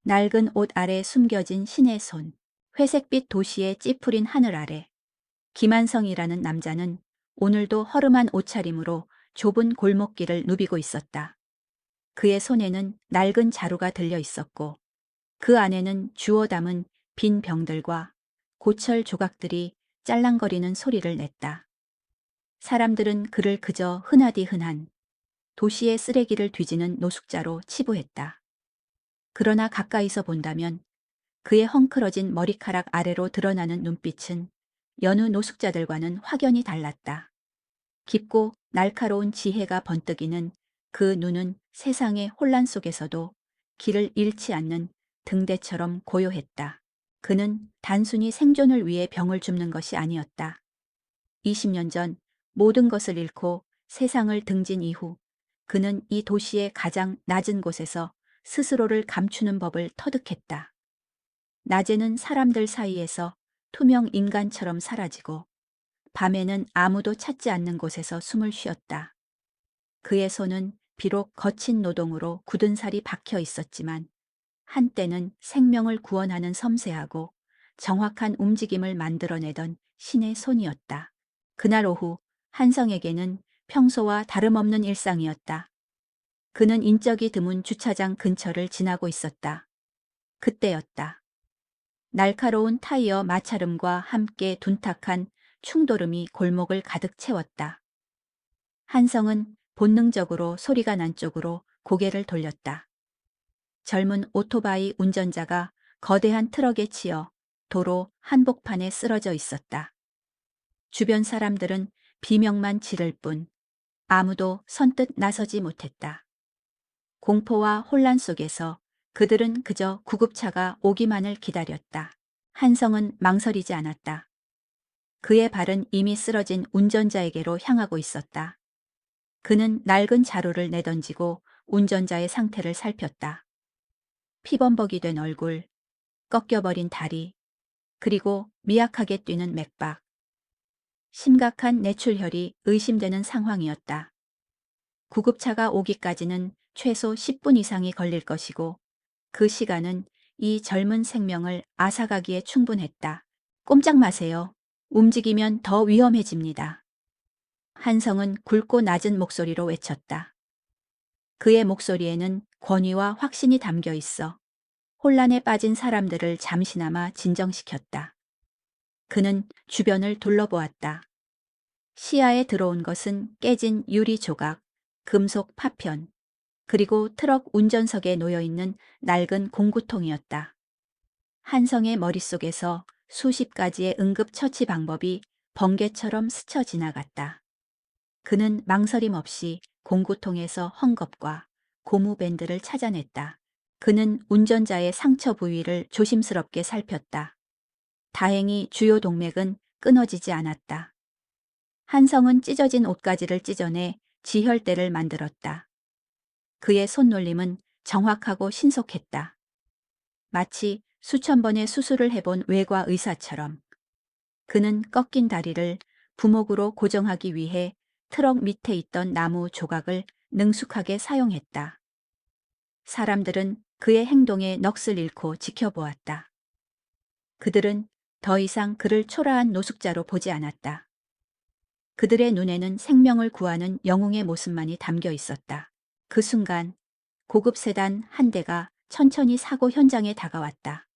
낡은 옷 아래 숨겨진 신의 손, 회색빛 도시의 찌푸린 하늘 아래 김한성이라는 남자는 오늘도 허름한 옷차림으로 좁은 골목길을 누비고 있었다. 그의 손에는 낡은 자루가 들려 있었고 그 안에는 주워 담은 빈 병들과 고철 조각들이 짤랑거리는 소리를 냈다. 사람들은 그를 그저 흔하디 흔한 도시의 쓰레기를 뒤지는 노숙자로 치부했다. 그러나 가까이서 본다면 그의 헝클어진 머리카락 아래로 드러나는 눈빛은 여느 노숙자들과는 확연히 달랐다. 깊고 날카로운 지혜가 번뜩이는 그 눈은 세상의 혼란 속에서도 길을 잃지 않는 등대처럼 고요했다. 그는 단순히 생존을 위해 병을 줍는 것이 아니었다. 20년 전 모든 것을 잃고 세상을 등진 이후 그는 이 도시의 가장 낮은 곳에서 스스로를 감추는 법을 터득했다. 낮에는 사람들 사이에서 투명 인간처럼 사라지고 밤에는 아무도 찾지 않는 곳에서 숨을 쉬었다. 그의 손은 비록 거친 노동으로 굳은 살이 박혀 있었지만 한때는 생명을 구원하는 섬세하고 정확한 움직임을 만들어내던 신의 손이었다. 그날 오후 한성에게는 평소와 다름없는 일상이었다. 그는 인적이 드문 주차장 근처를 지나고 있었다. 그때였다. 날카로운 타이어 마찰음과 함께 둔탁한 충돌음이 골목을 가득 채웠다. 한성은 본능적으로 소리가 난 쪽으로 고개를 돌렸다. 젊은 오토바이 운전자가 거대한 트럭에 치여 도로 한복판에 쓰러져 있었다. 주변 사람들은 비명만 지를 뿐 아무도 선뜻 나서지 못했다. 공포와 혼란 속에서 그들은 그저 구급차가 오기만을 기다렸다. 한성은 망설이지 않았다. 그의 발은 이미 쓰러진 운전자에게로 향하고 있었다. 그는 낡은 자루를 내던지고 운전자의 상태를 살폈다. 피범벅이 된 얼굴, 꺾여버린 다리, 그리고 미약하게 뛰는 맥박. 심각한 뇌출혈이 의심되는 상황이었다. 구급차가 오기까지는 최소 10분 이상이 걸릴 것이고 그 시간은 이 젊은 생명을 앗아가기에 충분했다. 꼼짝 마세요. 움직이면 더 위험해집니다. 한성은 굵고 낮은 목소리로 외쳤다. 그의 목소리에는 권위와 확신이 담겨 있어 혼란에 빠진 사람들을 잠시나마 진정시켰다. 그는 주변을 둘러보았다. 시야에 들어온 것은 깨진 유리 조각, 금속 파편, 그리고 트럭 운전석에 놓여있는 낡은 공구통이었다. 한성의 머릿속에서 수십 가지의 응급처치 방법이 번개처럼 스쳐 지나갔다. 그는 망설임 없이 공구통에서 헝겊과 고무밴드를 찾아냈다. 그는 운전자의 상처 부위를 조심스럽게 살폈다. 다행히 주요 동맥은 끊어지지 않았다. 한성은 찢어진 옷가지를 찢어내 지혈대를 만들었다. 그의 손놀림은 정확하고 신속했다. 마치 수천 번의 수술을 해본 외과 의사처럼. 그는 꺾인 다리를 부목으로 고정하기 위해 트럭 밑에 있던 나무 조각을 능숙하게 사용했다. 사람들은 그의 행동에 넋을 잃고 지켜보았다. 그들은 더 이상 그를 초라한 노숙자로 보지 않았다. 그들의 눈에는 생명을 구하는 영웅의 모습만이 담겨 있었다. 그 순간 고급 세단 한 대가 천천히 사고 현장에 다가왔다.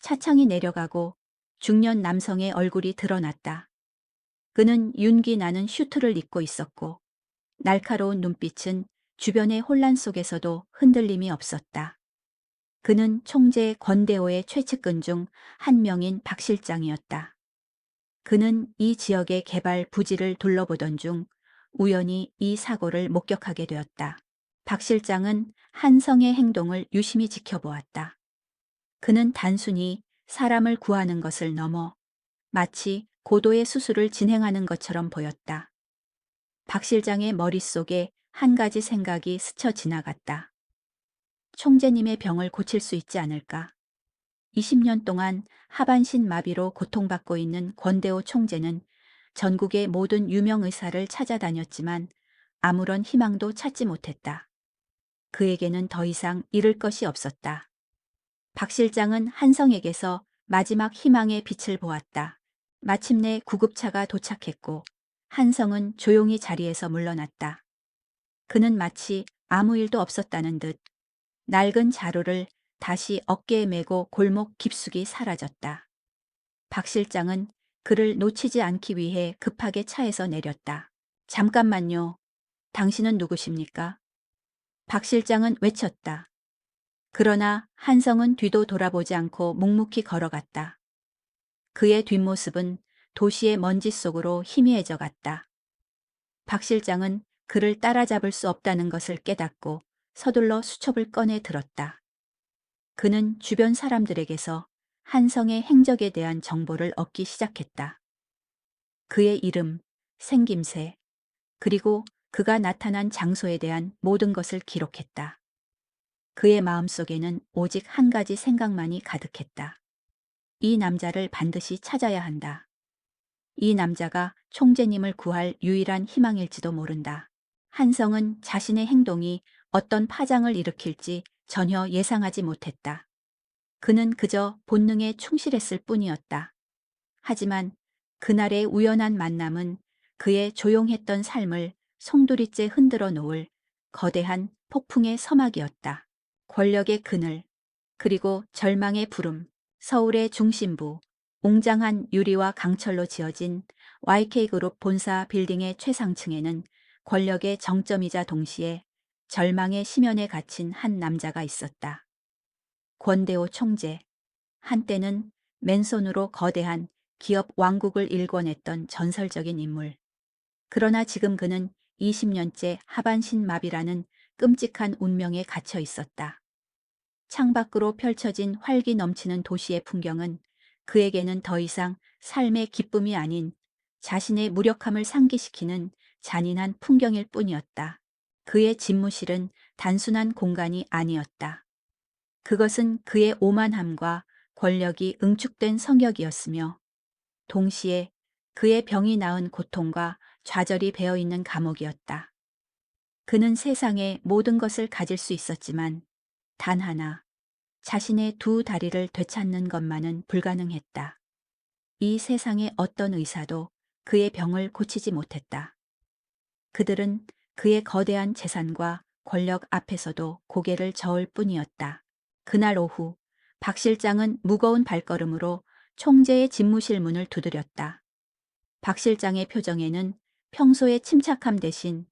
차창이 내려가고 중년 남성의 얼굴이 드러났다. 그는 윤기 나는 슈트를 입고 있었고 날카로운 눈빛은 주변의 혼란 속에서도 흔들림이 없었다. 그는 총재 권대호의 최측근 중 한 명인 박 실장이었다. 그는 이 지역의 개발 부지를 둘러보던 중 우연히 이 사고를 목격하게 되었다. 박 실장은 한성의 행동을 유심히 지켜보았다. 그는 단순히 사람을 구하는 것을 넘어 마치 고도의 수술을 진행하는 것처럼 보였다. 박 실장의 머릿속에 한 가지 생각이 스쳐 지나갔다. 총재님의 병을 고칠 수 있지 않을까? 20년 동안 하반신 마비로 고통받고 있는 권대호 총재는 전국의 모든 유명 의사를 찾아다녔지만 아무런 희망도 찾지 못했다. 그에게는 더 이상 잃을 것이 없었다. 박 실장은 한성에게서 마지막 희망의 빛을 보았다. 마침내 구급차가 도착했고 한성은 조용히 자리에서 물러났다. 그는 마치 아무 일도 없었다는 듯 낡은 자루를 다시 어깨에 메고 골목 깊숙이 사라졌다. 박 실장은 그를 놓치지 않기 위해 급하게 차에서 내렸다. 잠깐만요. 당신은 누구십니까? 박 실장은 외쳤다. 그러나 한성은 뒤도 돌아보지 않고 묵묵히 걸어갔다. 그의 뒷모습은 도시의 먼지 속으로 희미해져 갔다. 박 실장은 그를 따라잡을 수 없다는 것을 깨닫고 서둘러 수첩을 꺼내 들었다. 그는 주변 사람들에게서 한성의 행적에 대한 정보를 얻기 시작했다. 그의 이름, 생김새, 그리고 그가 나타난 장소에 대한 모든 것을 기록했다. 그의 마음속에는 오직 한 가지 생각만이 가득했다. 이 남자를 반드시 찾아야 한다. 이 남자가 총재님을 구할 유일한 희망일지도 모른다. 한성은 자신의 행동이 어떤 파장을 일으킬지 전혀 예상하지 못했다. 그는 그저 본능에 충실했을 뿐이었다. 하지만 그날의 우연한 만남은 그의 조용했던 삶을 송두리째 흔들어 놓을 거대한 폭풍의 서막이었다. 권력의 그늘, 그리고 절망의 부름, 서울의 중심부, 웅장한 유리와 강철로 지어진 YK그룹 본사 빌딩의 최상층에는 권력의 정점이자 동시에 절망의 심연에 갇힌 한 남자가 있었다. 권대호 총재. 한때는 맨손으로 거대한 기업 왕국을 일궈냈던 전설적인 인물. 그러나 지금 그는 20년째 하반신 마비라는 끔찍한 운명에 갇혀 있었다. 창밖으로 펼쳐진 활기 넘치는 도시의 풍경은 그에게는 더 이상 삶의 기쁨이 아닌 자신의 무력함을 상기시키는 잔인한 풍경일 뿐이었다. 그의 집무실은 단순한 공간이 아니었다. 그것은 그의 오만함과 권력이 응축된 성역이었으며 동시에 그의 병이 낳은 고통과 좌절이 배어있는 감옥이었다. 그는 세상의 모든 것을 가질 수 있었지만 단 하나, 자신의 두 다리를 되찾는 것만은 불가능했다. 이 세상의 어떤 의사도 그의 병을 고치지 못했다. 그들은 그의 거대한 재산과 권력 앞에서도 고개를 저을 뿐이었다. 그날 오후 박 실장은 무거운 발걸음으로 총재의 집무실 문을 두드렸다. 박 실장의 표정에는 평소의 침착함 대신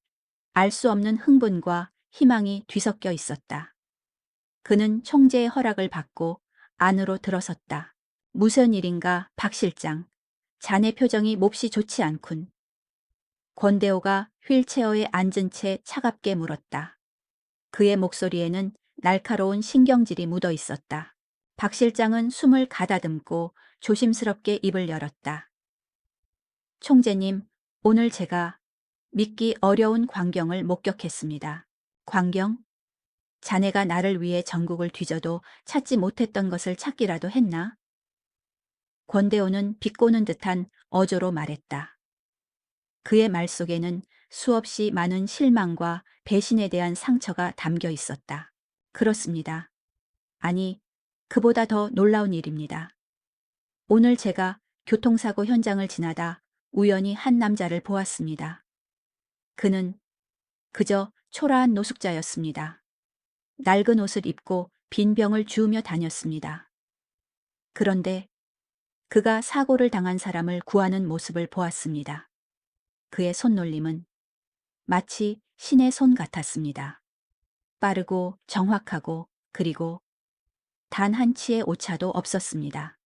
알 수 없는 흥분과 희망이 뒤섞여 있었다. 그는 총재의 허락을 받고 안으로 들어섰다. 무슨 일인가, 박 실장. 자네 표정이 몹시 좋지 않군. 권대호가 휠체어에 앉은 채 차갑게 물었다. 그의 목소리에는 날카로운 신경질이 묻어 있었다. 박 실장은 숨을 가다듬고 조심스럽게 입을 열었다. 총재님, 오늘 제가 믿기 어려운 광경을 목격했습니다. 광경? 자네가 나를 위해 전국을 뒤져도 찾지 못했던 것을 찾기라도 했나? 권대호는 비꼬는 듯한 어조로 말했다. 그의 말 속에는 수없이 많은 실망과 배신에 대한 상처가 담겨 있었다. 그렇습니다. 아니, 그보다 더 놀라운 일입니다. 오늘 제가 교통사고 현장을 지나다 우연히 한 남자를 보았습니다. 그는 그저 초라한 노숙자였습니다. 낡은 옷을 입고 빈 병을 주우며 다녔습니다. 그런데 그가 사고를 당한 사람을 구하는 모습을 보았습니다. 그의 손놀림은 마치 신의 손 같았습니다. 빠르고 정확하고 그리고 단 한 치의 오차도 없었습니다.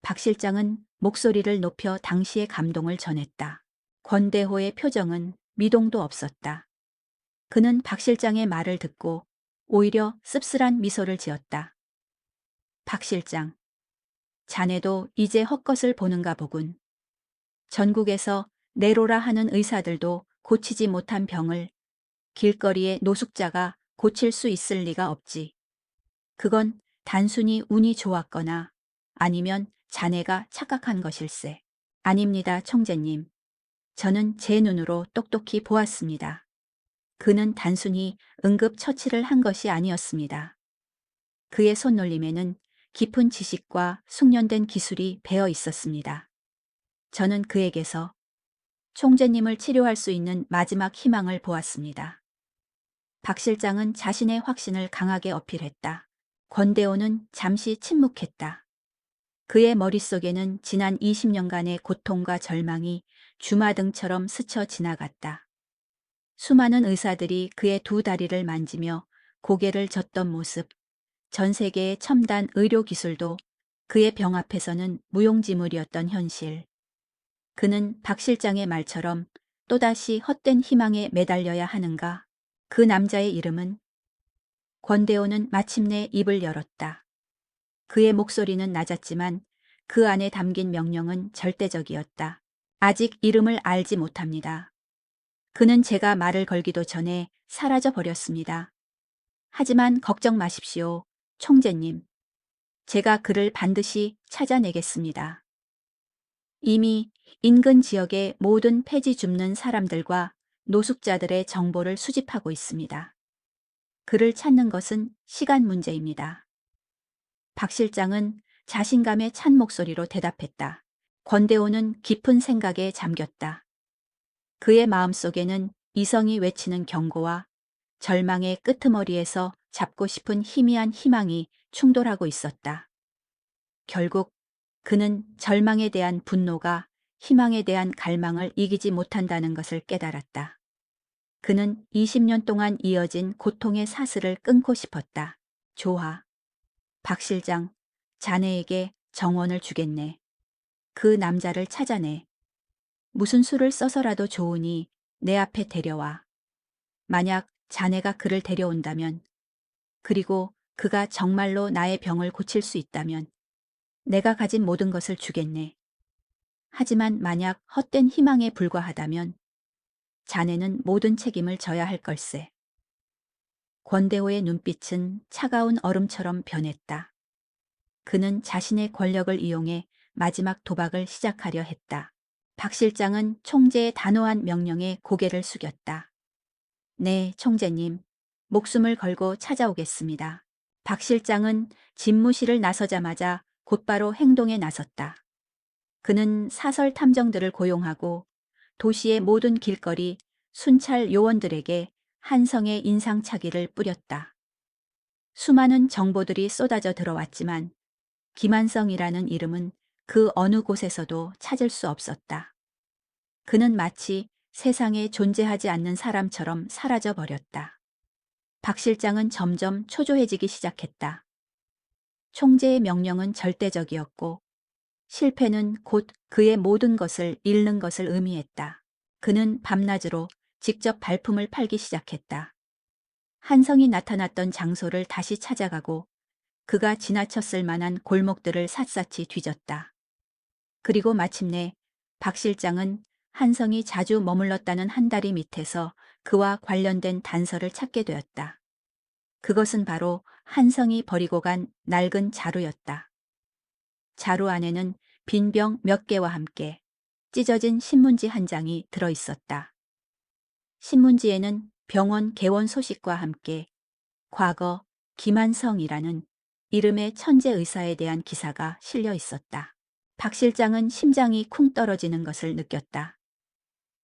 박 실장은 목소리를 높여 당시의 감동을 전했다. 권대호의 표정은 미동도 없었다. 그는 박 실장의 말을 듣고 오히려 씁쓸한 미소를 지었다. 박 실장, 자네도 이제 헛것을 보는가 보군. 전국에서 내로라 하는 의사들도 고치지 못한 병을 길거리의 노숙자가 고칠 수 있을 리가 없지. 그건 단순히 운이 좋았거나 아니면 자네가 착각한 것일세. 아닙니다, 총재님. 저는 제 눈으로 똑똑히 보았습니다. 그는 단순히 응급처치를 한 것이 아니었습니다. 그의 손놀림에는 깊은 지식과 숙련된 기술이 배어 있었습니다. 저는 그에게서 총재님을 치료할 수 있는 마지막 희망을 보았습니다. 박 실장은 자신의 확신을 강하게 어필했다. 권대호는 잠시 침묵했다. 그의 머릿속에는 지난 20년간의 고통과 절망이 주마등처럼 스쳐 지나갔다. 수많은 의사들이 그의 두 다리를 만지며 고개를 젓던 모습, 전 세계의 첨단 의료 기술도 그의 병 앞에서는 무용지물이었던 현실. 그는 박 실장의 말처럼 또다시 헛된 희망에 매달려야 하는가? 그 남자의 이름은? 권대호는 마침내 입을 열었다. 그의 목소리는 낮았지만 그 안에 담긴 명령은 절대적이었다. 아직 이름을 알지 못합니다. 그는 제가 말을 걸기도 전에 사라져 버렸습니다. 하지만 걱정 마십시오, 총재님. 제가 그를 반드시 찾아내겠습니다. 이미 인근 지역의 모든 폐지 줍는 사람들과 노숙자들의 정보를 수집하고 있습니다. 그를 찾는 것은 시간 문제입니다. 박 실장은 자신감에 찬 목소리로 대답했다. 권대호는 깊은 생각에 잠겼다. 그의 마음속에는 이성이 외치는 경고와 절망의 끄트머리에서 잡고 싶은 희미한 희망이 충돌하고 있었다. 결국 그는 절망에 대한 분노가 희망에 대한 갈망을 이기지 못한다는 것을 깨달았다. 그는 20년 동안 이어진 고통의 사슬을 끊고 싶었다. 좋아. 박 실장, 자네에게 정원을 주겠네. 그 남자를 찾아내. 무슨 수를 써서라도 좋으니 내 앞에 데려와. 만약 자네가 그를 데려온다면, 그리고 그가 정말로 나의 병을 고칠 수 있다면 내가 가진 모든 것을 주겠네. 하지만 만약 헛된 희망에 불과하다면 자네는 모든 책임을 져야 할 걸세. 권대호의 눈빛은 차가운 얼음처럼 변했다. 그는 자신의 권력을 이용해 마지막 도박을 시작하려 했다. 박 실장은 총재의 단호한 명령에 고개를 숙였다. 네, 총재님. 목숨을 걸고 찾아오겠습니다. 박 실장은 집무실을 나서자마자 곧바로 행동에 나섰다. 그는 사설 탐정들을 고용하고 도시의 모든 길거리 순찰 요원들에게 한성의 인상착의를 뿌렸다. 수많은 정보들이 쏟아져 들어왔지만 김한성이라는 이름은 그 어느 곳에서도 찾을 수 없었다. 그는 마치 세상에 존재하지 않는 사람처럼 사라져 버렸다. 박 실장은 점점 초조해지기 시작했다. 총재의 명령은 절대적이었고 실패는 곧 그의 모든 것을 잃는 것을 의미했다. 그는 밤낮으로 직접 발품을 팔기 시작했다. 한성이 나타났던 장소를 다시 찾아가고 그가 지나쳤을 만한 골목들을 샅샅이 뒤졌다. 그리고 마침내 박 실장은 한성이 자주 머물렀다는 한 다리 밑에서 그와 관련된 단서를 찾게 되었다. 그것은 바로 한성이 버리고 간 낡은 자루였다. 자루 안에는 빈 병 몇 개와 함께 찢어진 신문지 한 장이 들어 있었다. 신문지에는 병원 개원 소식과 함께 과거 김한성이라는 이름의 천재 의사에 대한 기사가 실려 있었다. 박 실장은 심장이 쿵 떨어지는 것을 느꼈다.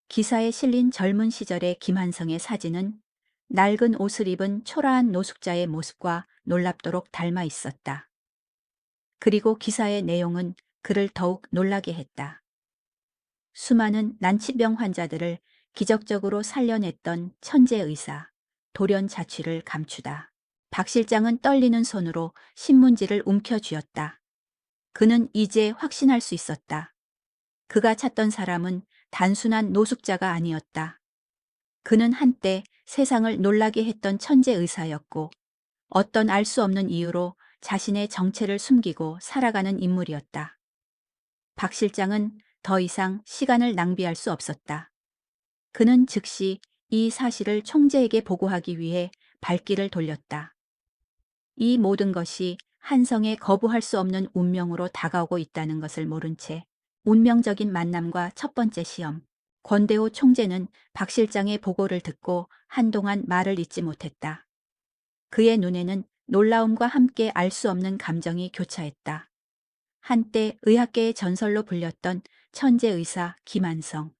기사에 실린 젊은 시절의 김한성의 사진은 낡은 옷을 입은 초라한 노숙자의 모습과 놀랍도록 닮아 있었다. 그리고 기사의 내용은 그를 더욱 놀라게 했다. 수많은 난치병 환자들을 기적적으로 살려냈던 천재 의사, 돌연 자취를 감추다. 박 실장은 떨리는 손으로 신문지를 움켜쥐었다. 그는 이제 확신할 수 있었다. 그가 찾던 사람은 단순한 노숙자가 아니었다. 그는 한때 세상을 놀라게 했던 천재 의사였고 어떤 알 수 없는 이유로 자신의 정체를 숨기고 살아가는 인물이었다. 박 실장은 더 이상 시간을 낭비할 수 없었다. 그는 즉시 이 사실을 총재에게 보고하기 위해 발길을 돌렸다. 이 모든 것이 한성에 거부할 수 없는 운명으로 다가오고 있다는 것을 모른 채 운명적인 만남과 첫 번째 시험. 권대호 총재는 박 실장의 보고를 듣고 한동안 말을 잇지 못했다. 그의 눈에는 놀라움과 함께 알 수 없는 감정이 교차했다. 한때 의학계의 전설로 불렸던 천재 의사 김한성.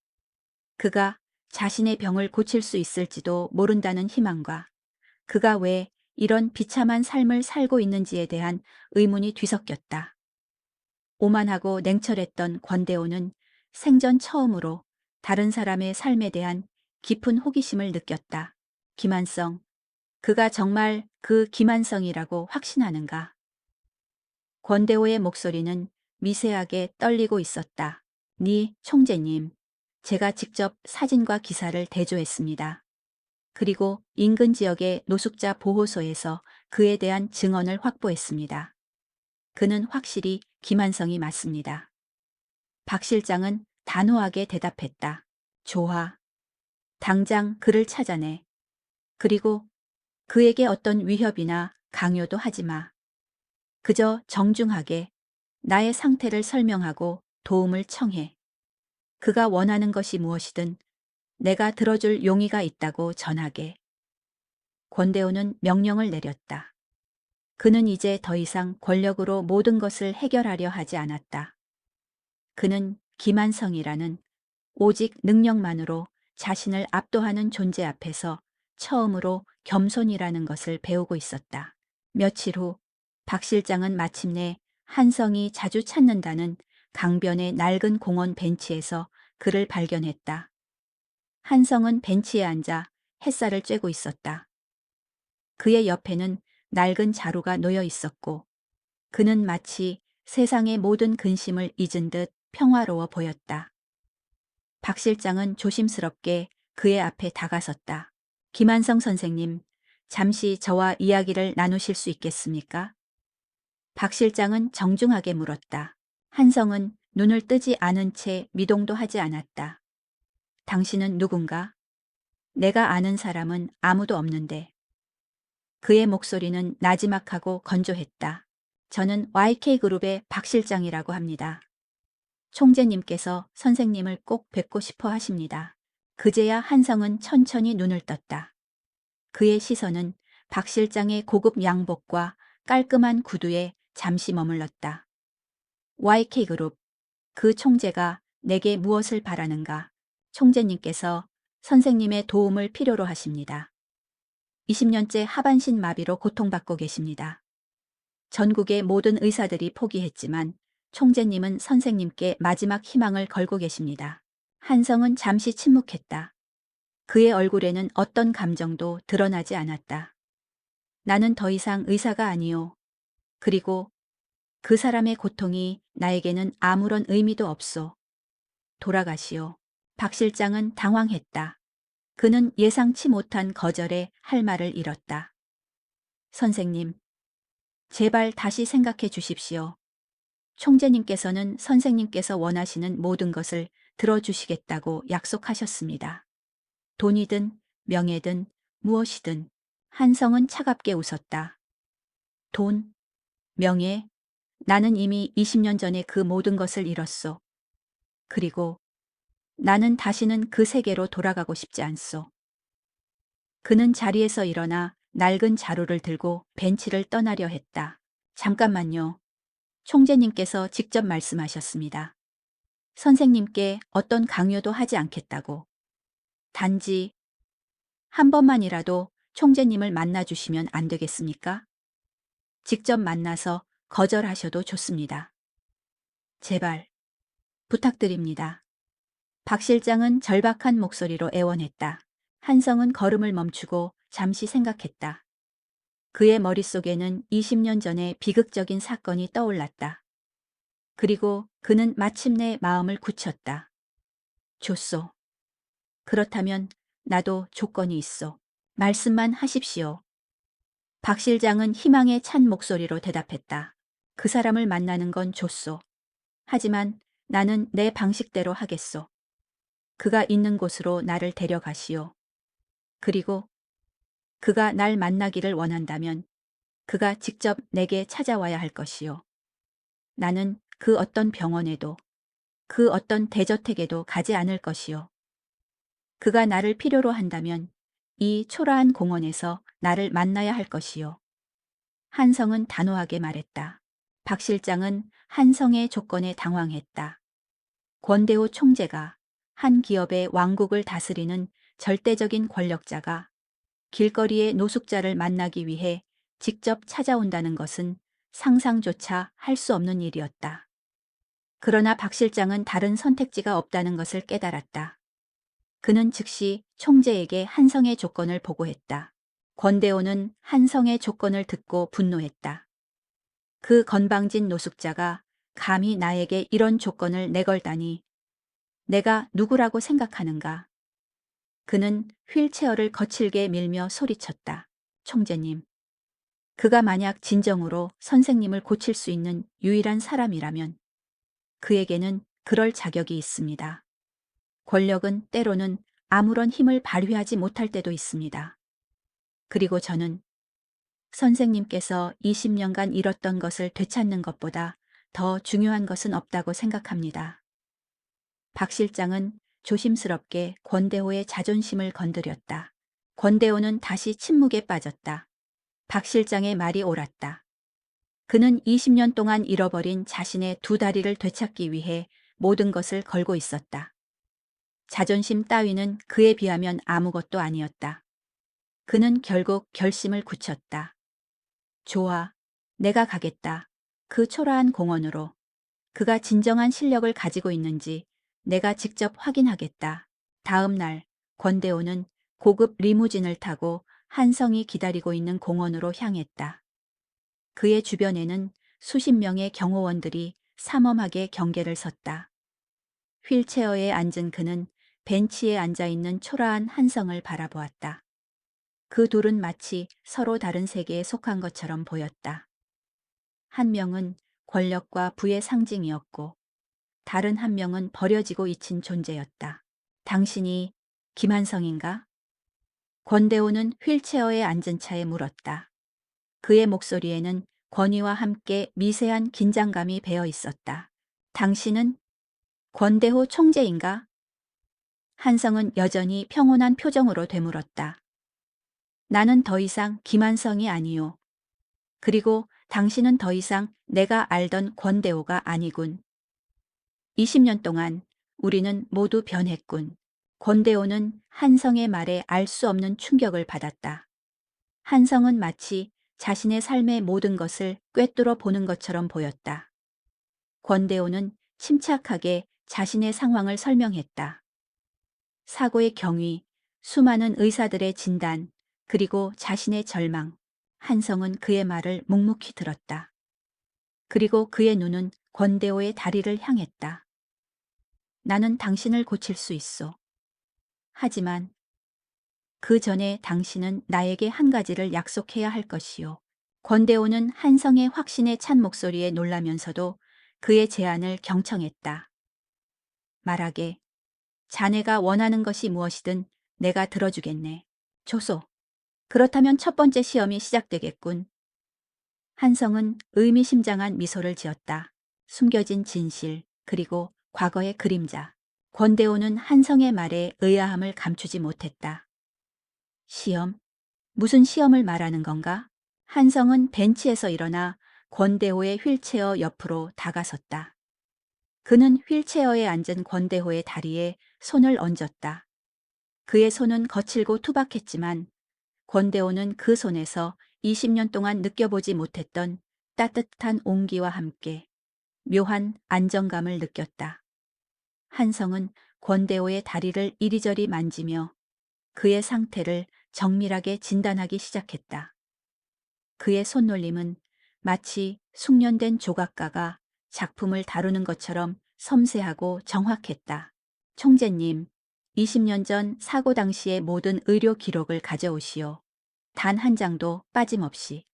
그가 자신의 병을 고칠 수 있을지도 모른다는 희망과 그가 왜 이런 비참한 삶을 살고 있는지에 대한 의문이 뒤섞였다. 오만하고 냉철했던 권대호는 생전 처음으로 다른 사람의 삶에 대한 깊은 호기심을 느꼈다. 김한성, 그가 정말 그 김한성이라고 확신하는가? 권대호의 목소리는 미세하게 떨리고 있었다. 네 총재님, 제가 직접 사진과 기사를 대조했습니다. 그리고 인근 지역의 노숙자 보호소에서 그에 대한 증언을 확보했습니다. 그는 확실히 김한성이 맞습니다. 박 실장은 단호하게 대답했다. 좋아. 당장 그를 찾아내. 그리고 그에게 어떤 위협이나 강요도 하지 마. 그저 정중하게 나의 상태를 설명하고 도움을 청해. 그가 원하는 것이 무엇이든 내가 들어줄 용의가 있다고 전하게. 권대호는 명령을 내렸다. 그는 이제 더 이상 권력으로 모든 것을 해결하려 하지 않았다. 그는 김한성이라는 오직 능력만으로 자신을 압도하는 존재 앞에서 처음으로 겸손이라는 것을 배우고 있었다. 며칠 후 박 실장은 마침내 한성이 자주 찾는다는 강변의 낡은 공원 벤치에서 그를 발견했다. 한성은 벤치에 앉아 햇살을 쬐고 있었다. 그의 옆에는 낡은 자루가 놓여 있었고 그는 마치 세상의 모든 근심을 잊은 듯 평화로워 보였다. 박 실장은 조심스럽게 그의 앞에 다가섰다. 김한성 선생님, 잠시 저와 이야기를 나누실 수 있겠습니까? 박 실장은 정중하게 물었다. 한성은 눈을 뜨지 않은 채 미동도 하지 않았다. 당신은 누군가? 내가 아는 사람은 아무도 없는데. 그의 목소리는 나지막하고 건조했다. 저는 YK그룹의 박 실장이라고 합니다. 총재님께서 선생님을 꼭 뵙고 싶어 하십니다. 그제야 한성은 천천히 눈을 떴다. 그의 시선은 박 실장의 고급 양복과 깔끔한 구두에 잠시 머물렀다. YK그룹, 그 총재가 내게 무엇을 바라는가? 총재님께서 선생님의 도움을 필요로 하십니다. 20년째 하반신 마비로 고통받고 계십니다. 전국의 모든 의사들이 포기했지만 총재님은 선생님께 마지막 희망을 걸고 계십니다. 한성은 잠시 침묵했다. 그의 얼굴에는 어떤 감정도 드러나지 않았다. 나는 더 이상 의사가 아니요. 그리고 그 사람의 고통이 나에게는 아무런 의미도 없소. 돌아가시오. 박 실장은 당황했다. 그는 예상치 못한 거절에 할 말을 잃었다. 선생님, 제발 다시 생각해 주십시오. 총재님께서는 선생님께서 원하시는 모든 것을 들어주시겠다고 약속하셨습니다. 돈이든 명예든 무엇이든. 한성은 차갑게 웃었다. 돈, 명예, 나는 이미 20년 전에 그 모든 것을 잃었소. 그리고 나는 다시는 그 세계로 돌아가고 싶지 않소. 그는 자리에서 일어나 낡은 자루를 들고 벤치를 떠나려 했다. 잠깐만요. 총재님께서 직접 말씀하셨습니다. 선생님께 어떤 강요도 하지 않겠다고. 단지 한 번만이라도 총재님을 만나주시면 안 되겠습니까? 직접 만나서 거절하셔도 좋습니다. 제발 부탁드립니다. 박 실장은 절박한 목소리로 애원했다. 한성은 걸음을 멈추고 잠시 생각했다. 그의 머릿속에는 20년 전의 비극적인 사건이 떠올랐다. 그리고 그는 마침내 마음을 굳혔다. 좋소. 그렇다면 나도 조건이 있어. 말씀만 하십시오. 박 실장은 희망에 찬 목소리로 대답했다. 그 사람을 만나는 건 좋소. 하지만 나는 내 방식대로 하겠소. 그가 있는 곳으로 나를 데려가시오. 그리고 그가 날 만나기를 원한다면 그가 직접 내게 찾아와야 할 것이요. 나는 그 어떤 병원에도 그 어떤 대저택에도 가지 않을 것이요. 그가 나를 필요로 한다면 이 초라한 공원에서 나를 만나야 할 것이요. 한성은 단호하게 말했다. 박 실장은 한성의 조건에 당황했다. 권대호 총재가 한 기업의 왕국을 다스리는 절대적인 권력자가 길거리의 노숙자를 만나기 위해 직접 찾아온다는 것은 상상조차 할 수 없는 일이었다. 그러나 박 실장은 다른 선택지가 없다는 것을 깨달았다. 그는 즉시 총재에게 한성의 조건을 보고했다. 권대호는 한성의 조건을 듣고 분노했다. 그 건방진 노숙자가 감히 나에게 이런 조건을 내걸다니. 내가 누구라고 생각하는가? 그는 휠체어를 거칠게 밀며 소리쳤다. 총재님. 그가 만약 진정으로 선생님을 고칠 수 있는 유일한 사람이라면 그에게는 그럴 자격이 있습니다. 권력은 때로는 아무런 힘을 발휘하지 못할 때도 있습니다. 그리고 저는 선생님께서 20년간 잃었던 것을 되찾는 것보다 더 중요한 것은 없다고 생각합니다. 박 실장은 조심스럽게 권대호의 자존심을 건드렸다. 권대호는 다시 침묵에 빠졌다. 박 실장의 말이 옳았다. 그는 20년 동안 잃어버린 자신의 두 다리를 되찾기 위해 모든 것을 걸고 있었다. 자존심 따위는 그에 비하면 아무것도 아니었다. 그는 결국 결심을 굳혔다. 좋아, 내가 가겠다. 그 초라한 공원으로. 그가 진정한 실력을 가지고 있는지 내가 직접 확인하겠다. 다음 날 권대호는 고급 리무진을 타고 한성이 기다리고 있는 공원으로 향했다. 그의 주변에는 수십 명의 경호원들이 삼엄하게 경계를 섰다. 휠체어에 앉은 그는 벤치에 앉아있는 초라한 한성을 바라보았다. 그 둘은 마치 서로 다른 세계에 속한 것처럼 보였다. 한 명은 권력과 부의 상징이었고 다른 한 명은 버려지고 잊힌 존재였다. 당신이 김한성인가? 권대호는 휠체어에 앉은 차에 물었다. 그의 목소리에는 권위와 함께 미세한 긴장감이 배어 있었다. 당신은 권대호 총재인가? 한성은 여전히 평온한 표정으로 되물었다. 나는 더 이상 김한성이 아니요. 그리고 당신은 더 이상 내가 알던 권대호가 아니군. 20년 동안 우리는 모두 변했군. 권대호는 한성의 말에 알 수 없는 충격을 받았다. 한성은 마치 자신의 삶의 모든 것을 꿰뚫어 보는 것처럼 보였다. 권대호는 침착하게 자신의 상황을 설명했다. 사고의 경위, 수많은 의사들의 진단, 그리고 자신의 절망. 한성은 그의 말을 묵묵히 들었다. 그리고 그의 눈은 권대호의 다리를 향했다. 나는 당신을 고칠 수 있어. 하지만 그 전에 당신은 나에게 한 가지를 약속해야 할 것이요. 권대호는 한성의 확신에 찬 목소리에 놀라면서도 그의 제안을 경청했다. 말하게. 자네가 원하는 것이 무엇이든 내가 들어주겠네. 조소. 그렇다면 첫 번째 시험이 시작되겠군. 한성은 의미심장한 미소를 지었다. 숨겨진 진실, 그리고 과거의 그림자. 권대호는 한성의 말에 의아함을 감추지 못했다. 시험? 무슨 시험을 말하는 건가? 한성은 벤치에서 일어나 권대호의 휠체어 옆으로 다가섰다. 그는 휠체어에 앉은 권대호의 다리에 손을 얹었다. 그의 손은 거칠고 투박했지만 권대호는 그 손에서 20년 동안 느껴보지 못했던 따뜻한 온기와 함께 묘한 안정감을 느꼈다. 한성은 권대호의 다리를 이리저리 만지며 그의 상태를 정밀하게 진단하기 시작했다. 그의 손놀림은 마치 숙련된 조각가가 작품을 다루는 것처럼 섬세하고 정확했다. 총재님, 20년 전 사고 당시의 모든 의료 기록을 가져오시오. 단 한 장도 빠짐없이.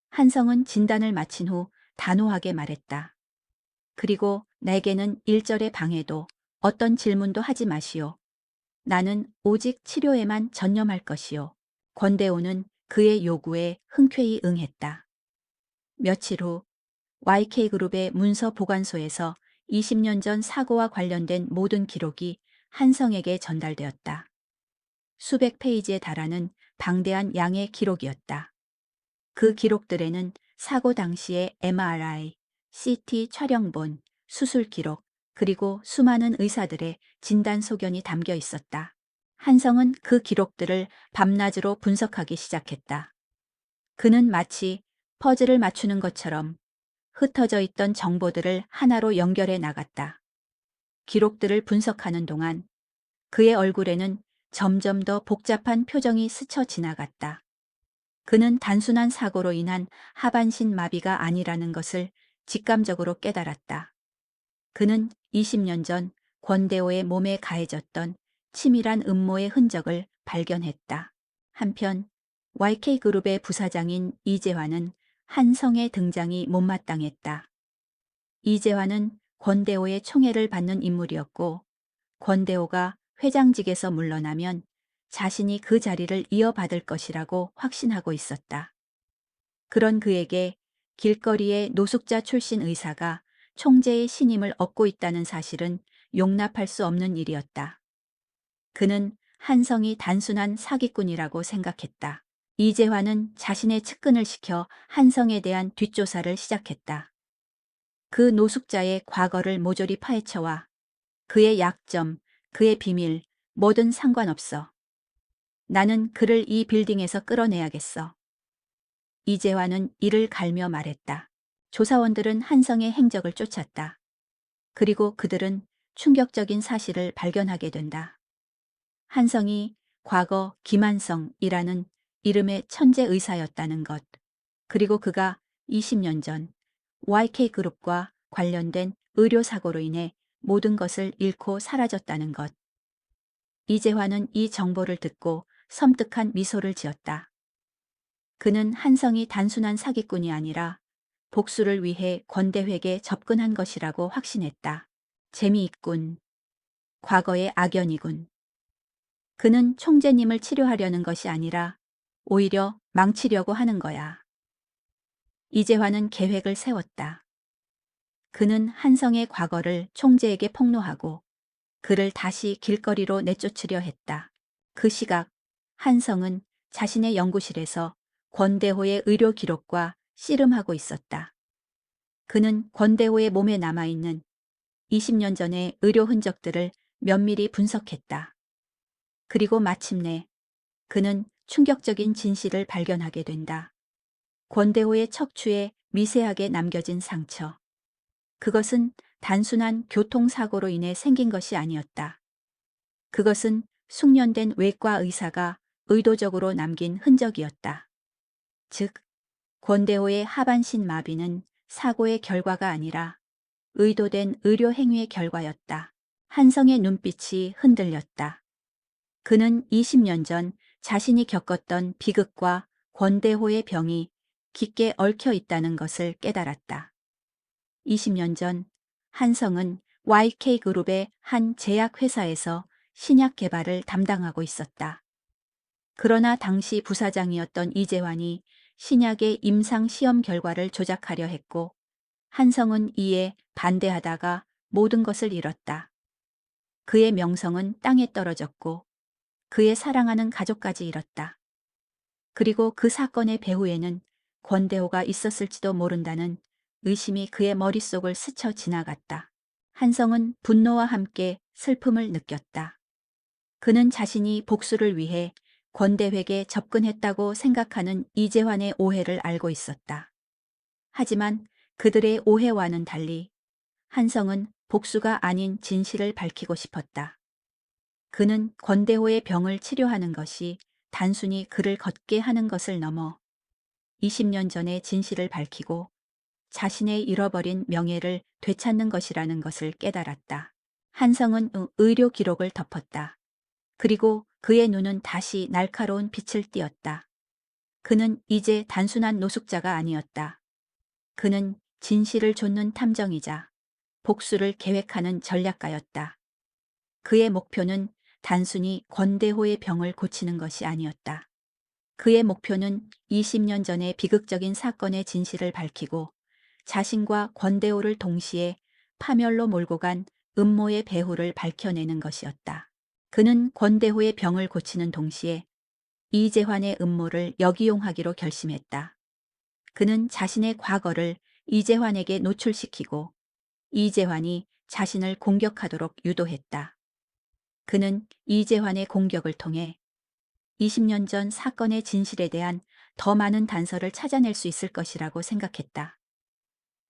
한성은 진단을 마친 후 단호하게 말했다. 그리고 내게는 일절의 방해도 어떤 질문도 하지 마시오. 나는 오직 치료에만 전념할 것이오. 권대호는 그의 요구에 흔쾌히 응했다. 며칠 후 YK그룹의 문서 보관소에서 20년 전 사고와 관련된 모든 기록이 한성에게 전달되었다. 수백 페이지에 달하는 방대한 양의 기록이었다. 그 기록들에는 사고 당시의 MRI, CT 촬영본, 수술 기록, 그리고 수많은 의사들의 진단 소견이 담겨 있었다. 한성은 그 기록들을 밤낮으로 분석하기 시작했다. 그는 마치 퍼즐을 맞추는 것처럼 흩어져 있던 정보들을 하나로 연결해 나갔다. 기록들을 분석하는 동안 그의 얼굴에는 점점 더 복잡한 표정이 스쳐 지나갔다. 그는 단순한 사고로 인한 하반신 마비가 아니라는 것을 직감적으로 깨달았다. 그는 20년 전 권대호의 몸에 가해졌던 치밀한 음모의 흔적을 발견했다. 한편 YK그룹의 부사장인 이재환은 한성의 등장이 못마땅했다. 이재환은 권대호의 총애를 받는 인물이었고 권대호가 회장직에서 물러나면 자신이 그 자리를 이어받을 것이라고 확신하고 있었다. 그런 그에게 길거리의 노숙자 출신 의사가 총재의 신임을 얻고 있다는 사실은 용납할 수 없는 일이었다. 그는 한성이 단순한 사기꾼이라고 생각했다. 이재환은 자신의 측근을 시켜 한성에 대한 뒷조사를 시작했다. 그 노숙자의 과거를 모조리 파헤쳐와 그의 약점, 그의 비밀, 뭐든 상관없어. 나는 그를 이 빌딩에서 끌어내야겠어. 이재환은 이를 갈며 말했다. 조사원들은 한성의 행적을 쫓았다. 그리고 그들은 충격적인 사실을 발견하게 된다. 한성이 과거 김한성이라는 이름의 천재 의사였다는 것. 그리고 그가 20년 전 YK그룹과 관련된 의료사고로 인해 모든 것을 잃고 사라졌다는 것. 이재환은 이 정보를 듣고 섬뜩한 미소를 지었다. 그는 한성이 단순한 사기꾼이 아니라 복수를 위해 권대회에 접근한 것이라고 확신했다. 재미있군. 과거의 악연이군. 그는 총재님을 치료하려는 것이 아니라 오히려 망치려고 하는 거야. 이재환은 계획을 세웠다. 그는 한성의 과거를 총재에게 폭로하고 그를 다시 길거리로 내쫓으려 했다. 그 시각 한성은 자신의 연구실에서 권대호의 의료 기록과 씨름하고 있었다. 그는 권대호의 몸에 남아있는 20년 전의 의료 흔적들을 면밀히 분석했다. 그리고 마침내 그는 충격적인 진실을 발견하게 된다. 권대호의 척추에 미세하게 남겨진 상처. 그것은 단순한 교통사고로 인해 생긴 것이 아니었다. 그것은 숙련된 외과 의사가 의도적으로 남긴 흔적이었다. 즉, 권대호의 하반신 마비는 사고의 결과가 아니라 의도된 의료 행위의 결과였다. 한성의 눈빛이 흔들렸다. 그는 20년 전 자신이 겪었던 비극과 권대호의 병이 깊게 얽혀 있다는 것을 깨달았다. 20년 전 한성은 YK그룹의 한 제약회사에서 신약 개발을 담당하고 있었다. 그러나 당시 부사장이었던 이재환이 신약의 임상 시험 결과를 조작하려 했고 한성은 이에 반대하다가 모든 것을 잃었다. 그의 명성은 땅에 떨어졌고 그의 사랑하는 가족까지 잃었다. 그리고 그 사건의 배후에는 권대호가 있었을지도 모른다는 의심이 그의 머릿속을 스쳐 지나갔다. 한성은 분노와 함께 슬픔을 느꼈다. 그는 자신이 복수를 위해 권대회에 접근했다고 생각하는 이재환의 오해를 알고 있었다. 하지만 그들의 오해와는 달리 한성은 복수가 아닌 진실을 밝히고 싶었다. 그는 권대호의 병을 치료하는 것이 단순히 그를 걷게 하는 것을 넘어 20년 전의 진실을 밝히고 자신의 잃어버린 명예를 되찾는 것이라는 것을 깨달았다. 한성은 의료 기록을 덮었다. 그리고 그의 눈은 다시 날카로운 빛을 띠었다. 그는 이제 단순한 노숙자가 아니었다. 그는 진실을 좇는 탐정이자 복수를 계획하는 전략가였다. 그의 목표는 단순히 권대호의 병을 고치는 것이 아니었다. 그의 목표는 20년 전의 비극적인 사건의 진실을 밝히고 자신과 권대호를 동시에 파멸로 몰고 간 음모의 배후를 밝혀내는 것이었다. 그는 권대호의 병을 고치는 동시에 이재환의 음모를 역이용하기로 결심했다. 그는 자신의 과거를 이재환에게 노출시키고 이재환이 자신을 공격하도록 유도했다. 그는 이재환의 공격을 통해 20년 전 사건의 진실에 대한 더 많은 단서를 찾아낼 수 있을 것이라고 생각했다.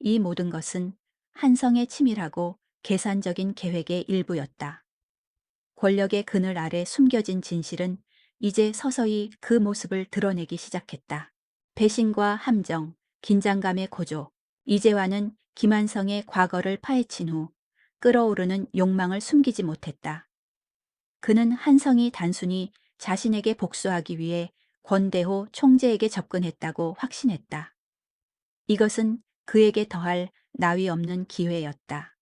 이 모든 것은 한성의 치밀하고 계산적인 계획의 일부였다. 권력의 그늘 아래 숨겨진 진실은 이제 서서히 그 모습을 드러내기 시작했다. 배신과 함정, 긴장감의 고조, 이재환은 김한성의 과거를 파헤친 후 끓어오르는 욕망을 숨기지 못했다. 그는 한성이 단순히 자신에게 복수하기 위해 권대호 총재에게 접근했다고 확신했다. 이것은 그에게 더할 나위 없는 기회였다.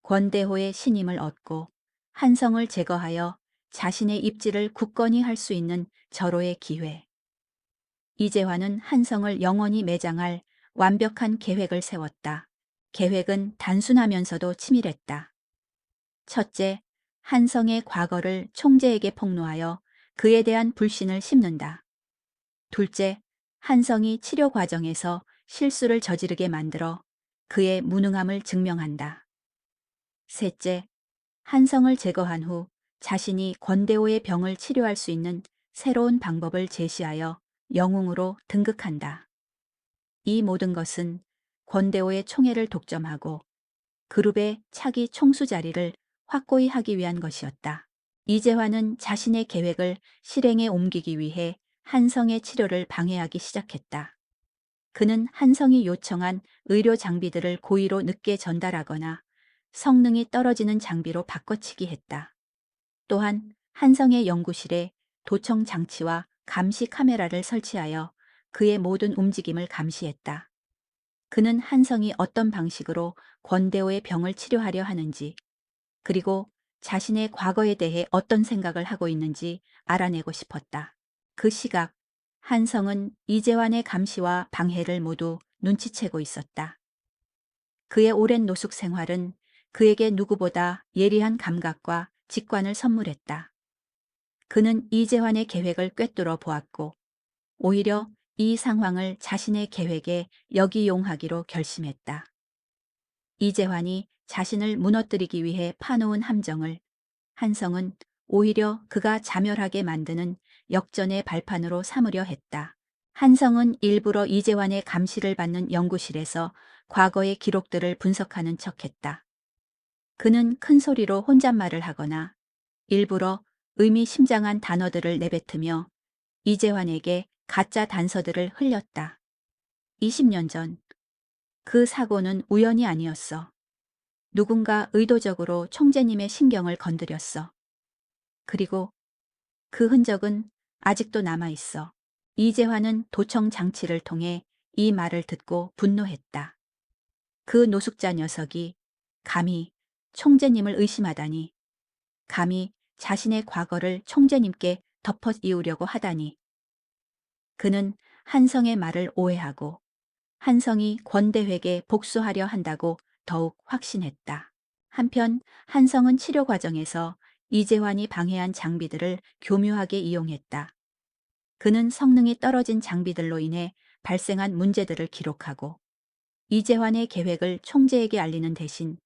권대호의 신임을 얻고 한성을 제거하여 자신의 입지를 굳건히 할 수 있는 절호의 기회. 이재환은 한성을 영원히 매장할 완벽한 계획을 세웠다. 계획은 단순하면서도 치밀했다. 첫째, 한성의 과거를 총재에게 폭로하여 그에 대한 불신을 심는다. 둘째, 한성이 치료 과정에서 실수를 저지르게 만들어 그의 무능함을 증명한다. 셋째, 한성을 제거한 후 자신이 권대호의 병을 치료할 수 있는 새로운 방법을 제시하여 영웅으로 등극한다. 이 모든 것은 권대호의 총애를 독점하고 그룹의 차기 총수 자리를 확고히 하기 위한 것이었다. 이재환은 자신의 계획을 실행에 옮기기 위해 한성의 치료를 방해하기 시작했다. 그는 한성이 요청한 의료 장비들을 고의로 늦게 전달하거나 성능이 떨어지는 장비로 바꿔치기 했다. 또한 한성의 연구실에 도청 장치와 감시 카메라를 설치하여 그의 모든 움직임을 감시했다. 그는 한성이 어떤 방식으로 권대호의 병을 치료하려 하는지, 그리고 자신의 과거에 대해 어떤 생각을 하고 있는지 알아내고 싶었다. 그 시각, 한성은 이재환의 감시와 방해를 모두 눈치채고 있었다. 그의 오랜 노숙 생활은 그에게 누구보다 예리한 감각과 직관을 선물했다. 그는 이재환의 계획을 꿰뚫어 보았고 오히려 이 상황을 자신의 계획에 역이용하기로 결심했다. 이재환이 자신을 무너뜨리기 위해 파놓은 함정을 한성은 오히려 그가 자멸하게 만드는 역전의 발판으로 삼으려 했다. 한성은 일부러 이재환의 감시를 받는 연구실에서 과거의 기록들을 분석하는 척했다. 그는 큰 소리로 혼잣말을 하거나 일부러 의미심장한 단어들을 내뱉으며 이재환에게 가짜 단서들을 흘렸다. 20년 전, 그 사고는 우연이 아니었어. 누군가 의도적으로 총재님의 신경을 건드렸어. 그리고 그 흔적은 아직도 남아있어. 이재환은 도청 장치를 통해 이 말을 듣고 분노했다. 그 노숙자 녀석이 감히 총재님을 의심하다니. 감히 자신의 과거를 총재님께 덮어 이으려고 하다니. 그는 한성의 말을 오해하고 한성이 권대회에 복수하려 한다고 더욱 확신했다. 한편 한성은 치료 과정에서 이재환이 방해한 장비들을 교묘하게 이용했다. 그는 성능이 떨어진 장비들로 인해 발생한 문제들을 기록하고 이재환의 계획을 총재에게 알리는 대신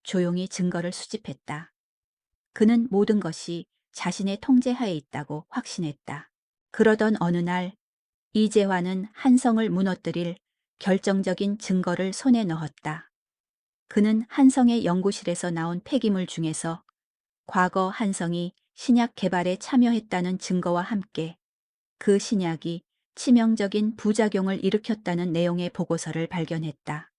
조용히 증거를 수집했다. 그는 모든 것이 자신의 통제하에 있다고 확신했다. 그러던 어느 날 이재환은 한성을 무너뜨릴 결정적인 증거를 손에 넣었다. 그는 한성의 연구실에서 나온 폐기물 중에서 과거 한성이 신약 개발에 참여했다는 증거와 함께 그 신약이 치명적인 부작용을 일으켰다는 내용의 보고서를 발견했다.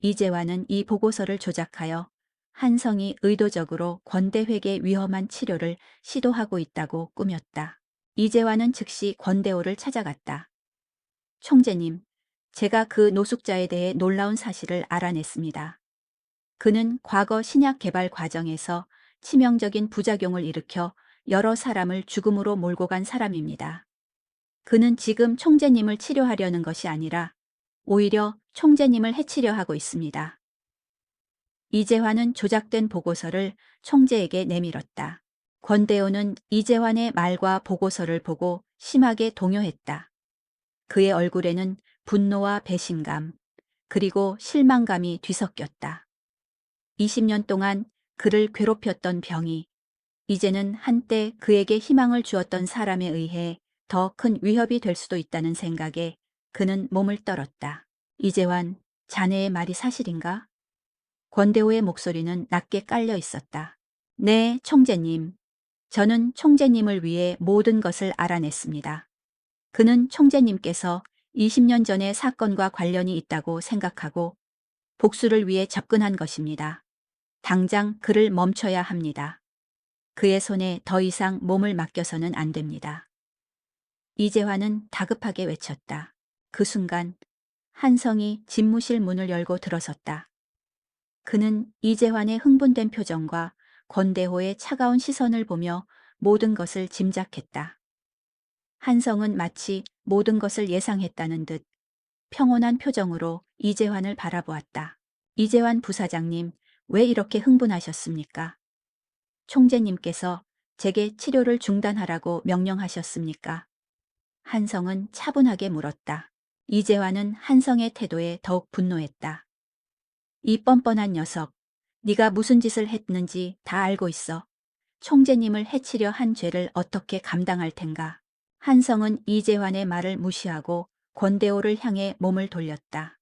이재환은 이 보고서를 조작하여 한성이 의도적으로 권대회계 위험한 치료를 시도하고 있다고 꾸몄다. 이재환은 즉시 권대호를 찾아갔다. 총재님, 제가 그 노숙자에 대해 놀라운 사실을 알아냈습니다. 그는 과거 신약 개발 과정에서 치명적인 부작용을 일으켜 여러 사람을 죽음으로 몰고 간 사람입니다. 그는 지금 총재님을 치료하려는 것이 아니라 오히려 총재님을 해치려 하고 있습니다. 이재환은 조작된 보고서를 총재에게 내밀었다. 권대호는 이재환의 말과 보고서를 보고 심하게 동요했다. 그의 얼굴에는 분노와 배신감, 그리고 실망감이 뒤섞였다. 20년 동안 그를 괴롭혔던 병이 이제는 한때 그에게 희망을 주었던 사람에 의해 더 큰 위협이 될 수도 있다는 생각에 그는 몸을 떨었다. 이재환, 자네의 말이 사실인가? 권대호의 목소리는 낮게 깔려 있었다. 네, 총재님. 저는 총재님을 위해 모든 것을 알아냈습니다. 그는 총재님께서 20년 전의 사건과 관련이 있다고 생각하고 복수를 위해 접근한 것입니다. 당장 그를 멈춰야 합니다. 그의 손에 더 이상 몸을 맡겨서는 안 됩니다. 이재환은 다급하게 외쳤다. 그 순간 한성이 집무실 문을 열고 들어섰다. 그는 이재환의 흥분된 표정과 권대호의 차가운 시선을 보며 모든 것을 짐작했다. 한성은 마치 모든 것을 예상했다는 듯 평온한 표정으로 이재환을 바라보았다. 이재환 부사장님, 왜 이렇게 흥분하셨습니까? 총재님께서 제게 치료를 중단하라고 명령하셨습니까? 한성은 차분하게 물었다. 이재환은 한성의 태도에 더욱 분노했다. 이 뻔뻔한 녀석, 네가 무슨 짓을 했는지 다 알고 있어. 총재님을 해치려 한 죄를 어떻게 감당할 텐가. 한성은 이재환의 말을 무시하고 권대호를 향해 몸을 돌렸다.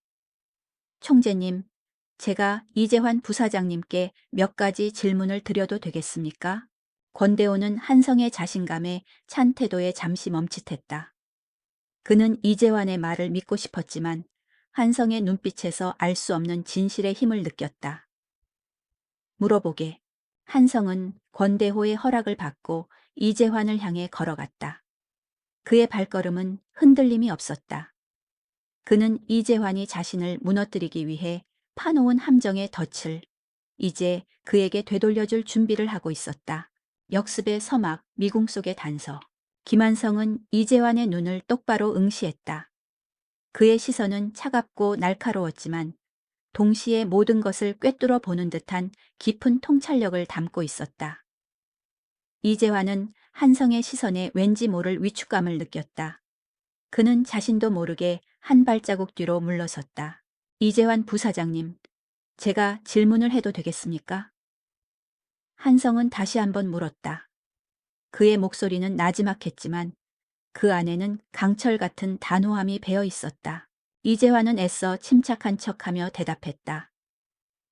총재님, 제가 이재환 부사장님께 몇 가지 질문을 드려도 되겠습니까? 권대호는 한성의 자신감에 찬 태도에 잠시 멈칫했다. 그는 이재환의 말을 믿고 싶었지만 한성의 눈빛에서 알 수 없는 진실의 힘을 느꼈다. 물어보게. 한성은 권대호의 허락을 받고 이재환을 향해 걸어갔다. 그의 발걸음은 흔들림이 없었다. 그는 이재환이 자신을 무너뜨리기 위해 파놓은 함정의 덫을 이제 그에게 되돌려줄 준비를 하고 있었다. 역습의 서막, 미궁 속의 단서. 김한성은 이재환의 눈을 똑바로 응시했다. 그의 시선은 차갑고 날카로웠지만 동시에 모든 것을 꿰뚫어 보는 듯한 깊은 통찰력을 담고 있었다. 이재환은 한성의 시선에 왠지 모를 위축감을 느꼈다. 그는 자신도 모르게 한 발자국 뒤로 물러섰다. 이재환 부사장님, 제가 질문을 해도 되겠습니까? 한성은 다시 한번 물었다. 그의 목소리는 나지막했지만 그 안에는 강철 같은 단호함이 배어 있었다. 이재환은 애써 침착한 척하며 대답했다.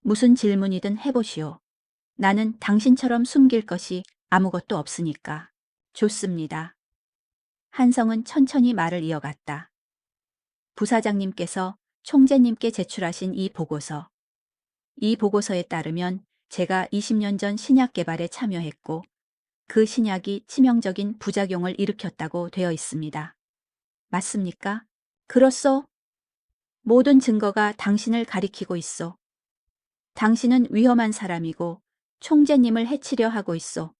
무슨 질문이든 해보시오. 나는 당신처럼 숨길 것이 아무것도 없으니까. 좋습니다. 한성은 천천히 말을 이어갔다. 부사장님께서 총재님께 제출하신 이 보고서. 이 보고서에 따르면 제가 20년 전 신약 개발에 참여했고 그 신약이 치명적인 부작용을 일으켰다고 되어 있습니다. 맞습니까? 그렇소. 모든 증거가 당신을 가리키고 있소. 당신은 위험한 사람이고 총재님을 해치려 하고 있소.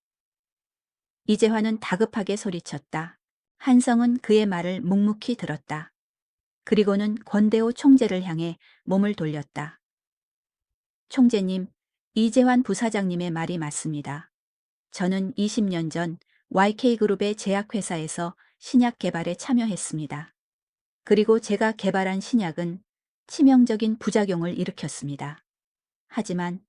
이재환은 다급하게 소리쳤다. 한성은 그의 말을 묵묵히 들었다. 그리고는 권대호 총재를 향해 몸을 돌렸다. 총재님, 이재환 부사장님의 말이 맞습니다. 저는 20년 전 YK그룹의 제약회사에서 신약 개발에 참여했습니다. 그리고 제가 개발한 신약은 치명적인 부작용을 일으켰습니다. 하지만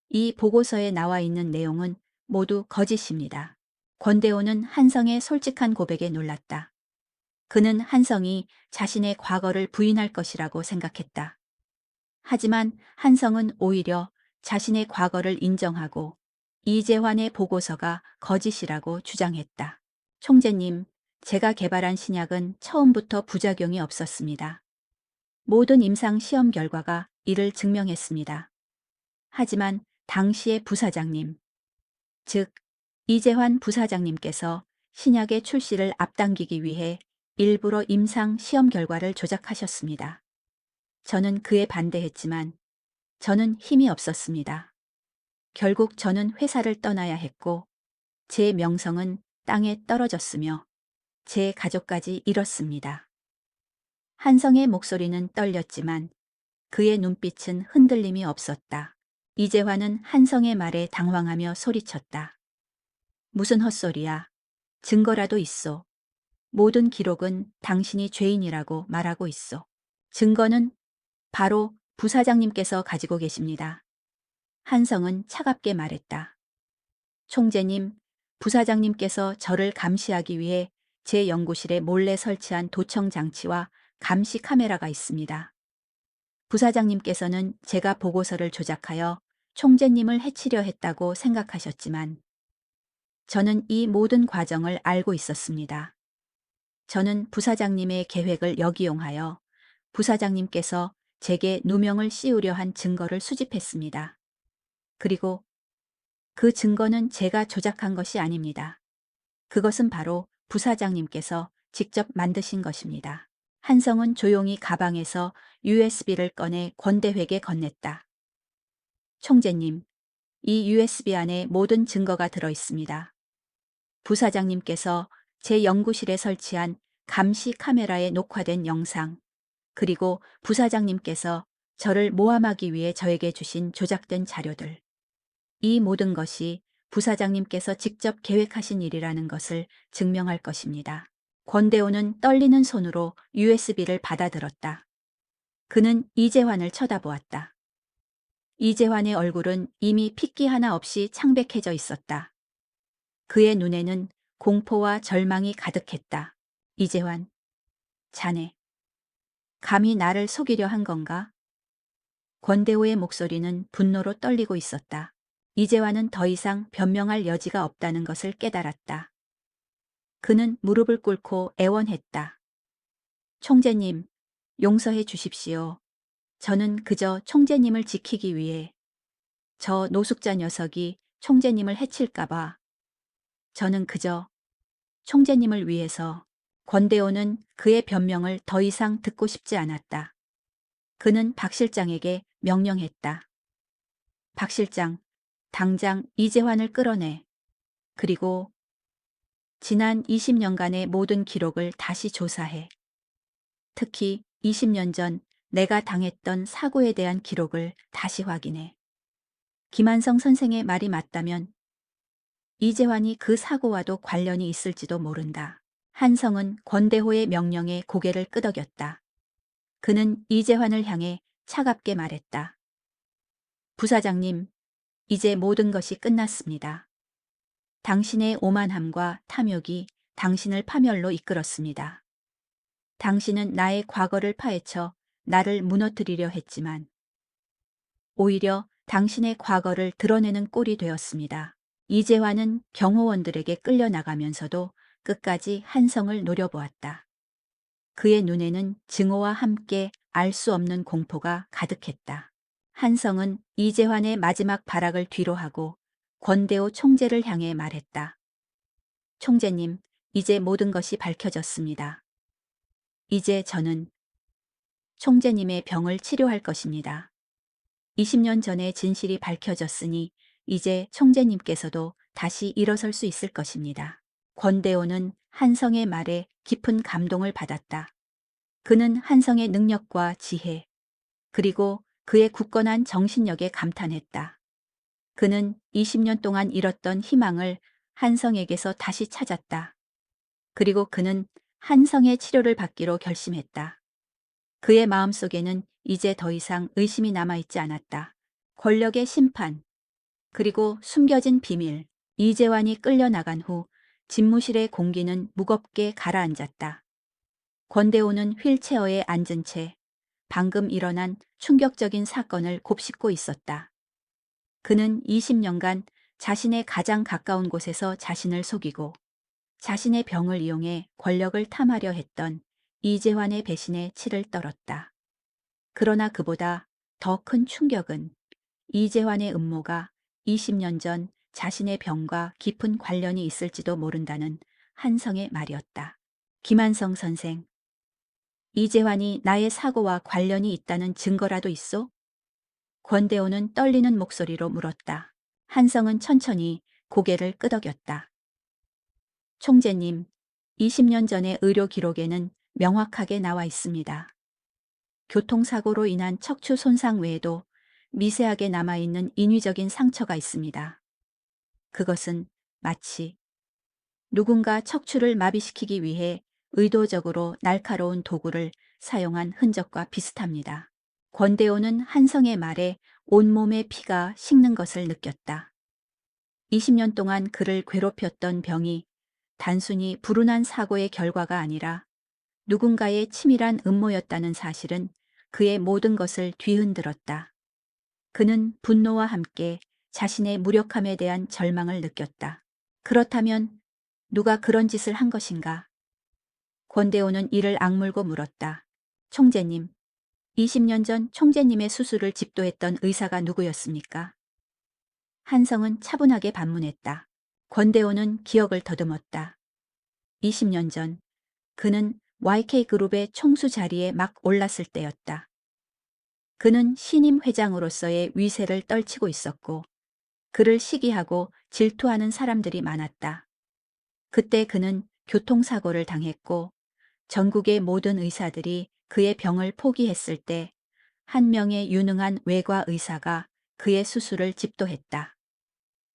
이 보고서에 나와 있는 내용은 모두 거짓입니다. 권대호는 한성의 솔직한 고백에 놀랐다. 그는 한성이 자신의 과거를 부인할 것이라고 생각했다. 하지만 한성은 오히려 자신의 과거를 인정하고 이재환의 보고서가 거짓이라고 주장했다. 총재님, 제가 개발한 신약은 처음부터 부작용이 없었습니다. 모든 임상 시험 결과가 이를 증명했습니다. 하지만 당시의 부사장님, 즉 이재환 부사장님께서 신약의 출시를 앞당기기 위해 일부러 임상 시험 결과를 조작하셨습니다. 저는 그에 반대했지만 저는 힘이 없었습니다. 결국 저는 회사를 떠나야 했고 제 명성은 땅에 떨어졌으며 제 가족까지 잃었습니다. 한성의 목소리는 떨렸지만 그의 눈빛은 흔들림이 없었다. 이재환은 한성의 말에 당황하며 소리쳤다. 무슨 헛소리야. 증거라도 있소. 모든 기록은 당신이 죄인이라고 말하고 있어. 증거는 바로 부사장님께서 가지고 계십니다. 한성은 차갑게 말했다. 총재님, 부사장님께서 저를 감시하기 위해 제 연구실에 몰래 설치한 도청 장치와 감시 카메라가 있습니다. 부사장님께서는 제가 보고서를 조작하여 총재님을 해치려 했다고 생각하셨지만 저는 이 모든 과정을 알고 있었습니다. 저는 부사장님의 계획을 역이용하여 부사장님께서 제게 누명을 씌우려 한 증거를 수집했습니다. 그리고 그 증거는 제가 조작한 것이 아닙니다. 그것은 바로 부사장님께서 직접 만드신 것입니다. 한성은 조용히 가방에서 USB를 꺼내 권대회에게 건넸다. 총재님, 이 USB 안에 모든 증거가 들어 있습니다. 부사장님께서 제 연구실에 설치한 감시 카메라에 녹화된 영상, 그리고 부사장님께서 저를 모함하기 위해 저에게 주신 조작된 자료들. 이 모든 것이 부사장님께서 직접 계획하신 일이라는 것을 증명할 것입니다. 권대호는 떨리는 손으로 USB를 받아들었다. 그는 이재환을 쳐다보았다. 이재환의 얼굴은 이미 핏기 하나 없이 창백해져 있었다. 그의 눈에는 공포와 절망이 가득했다. 이재환, 자네, 감히 나를 속이려 한 건가? 권대호의 목소리는 분노로 떨리고 있었다. 이재환은 더 이상 변명할 여지가 없다는 것을 깨달았다. 그는 무릎을 꿇고 애원했다. 총재님, 용서해 주십시오. 저는 그저 총재님을 지키기 위해 저 노숙자 녀석이 총재님을 해칠까봐 저는 그저 총재님을 위해서. 권대호는 그의 변명을 더 이상 듣고 싶지 않았다. 그는 박 실장에게 명령했다. 박 실장, 당장 이재환을 끌어내. 그리고 지난 20년간의 모든 기록을 다시 조사해. 특히 20년 전 내가 당했던 사고에 대한 기록을 다시 확인해. 김한성 선생의 말이 맞다면 이재환이 그 사고와도 관련이 있을지도 모른다. 한성은 권대호의 명령에 고개를 끄덕였다. 그는 이재환을 향해 차갑게 말했다. 부사장님, 이제 모든 것이 끝났습니다. 당신의 오만함과 탐욕이 당신을 파멸로 이끌었습니다. 당신은 나의 과거를 파헤쳐 나를 무너뜨리려 했지만 오히려 당신의 과거를 드러내는 꼴이 되었습니다. 이재환은 경호원들에게 끌려나가면서도 끝까지 한성을 노려보았다. 그의 눈에는 증오와 함께 알 수 없는 공포가 가득했다. 한성은 이재환의 마지막 발악을 뒤로하고 권대호 총재를 향해 말했다. 총재님, 이제 모든 것이 밝혀졌습니다. 이제 저는 총재님의 병을 치료할 것입니다. 20년 전의 진실이 밝혀졌으니 이제 총재님께서도 다시 일어설 수 있을 것입니다. 권대호는 한성의 말에 깊은 감동을 받았다. 그는 한성의 능력과 지혜, 그리고 그의 굳건한 정신력에 감탄했다. 그는 20년 동안 잃었던 희망을 한성에게서 다시 찾았다. 그리고 그는 한성의 치료를 받기로 결심했다. 그의 마음속에는 이제 더 이상 의심이 남아있지 않았다. 권력의 심판, 그리고 숨겨진 비밀. 이재환이 끌려나간 후 집무실의 공기는 무겁게 가라앉았다. 권대호는 휠체어에 앉은 채 방금 일어난 충격적인 사건을 곱씹고 있었다. 그는 20년간 자신의 가장 가까운 곳에서 자신을 속이고 자신의 병을 이용해 권력을 탐하려 했던 이재환의 배신에 치를 떨었다. 그러나 그보다 더 큰 충격은 이재환의 음모가 20년 전 자신의 병과 깊은 관련이 있을지도 모른다는 한성의 말이었다. 김한성 선생, 이재환이 나의 사고와 관련이 있다는 증거라도 있소? 권대호는 떨리는 목소리로 물었다. 한성은 천천히 고개를 끄덕였다. 총재님, 20년 전의 의료 기록에는 명확하게 나와 있습니다. 교통사고로 인한 척추 손상 외에도 미세하게 남아있는 인위적인 상처가 있습니다. 그것은 마치 누군가 척추를 마비시키기 위해 의도적으로 날카로운 도구를 사용한 흔적과 비슷합니다. 권대호는 한성의 말에 온몸의 피가 식는 것을 느꼈다. 20년 동안 그를 괴롭혔던 병이 단순히 불운한 사고의 결과가 아니라 누군가의 치밀한 음모였다는 사실은 그의 모든 것을 뒤흔들었다. 그는 분노와 함께 자신의 무력함에 대한 절망을 느꼈다. 그렇다면 누가 그런 짓을 한 것인가? 권대호는 이를 악물고 물었다. 총재님, 20년 전 총재님의 수술을 집도했던 의사가 누구였습니까? 한성은 차분하게 반문했다. 권대호는 기억을 더듬었다. 20년 전, 그는 YK그룹의 총수 자리에 막 올랐을 때였다. 그는 신임 회장으로서의 위세를 떨치고 있었고 그를 시기하고 질투하는 사람들이 많았다. 그때 그는 교통사고를 당했고 전국의 모든 의사들이 그의 병을 포기했을 때 한 명의 유능한 외과 의사가 그의 수술을 집도했다.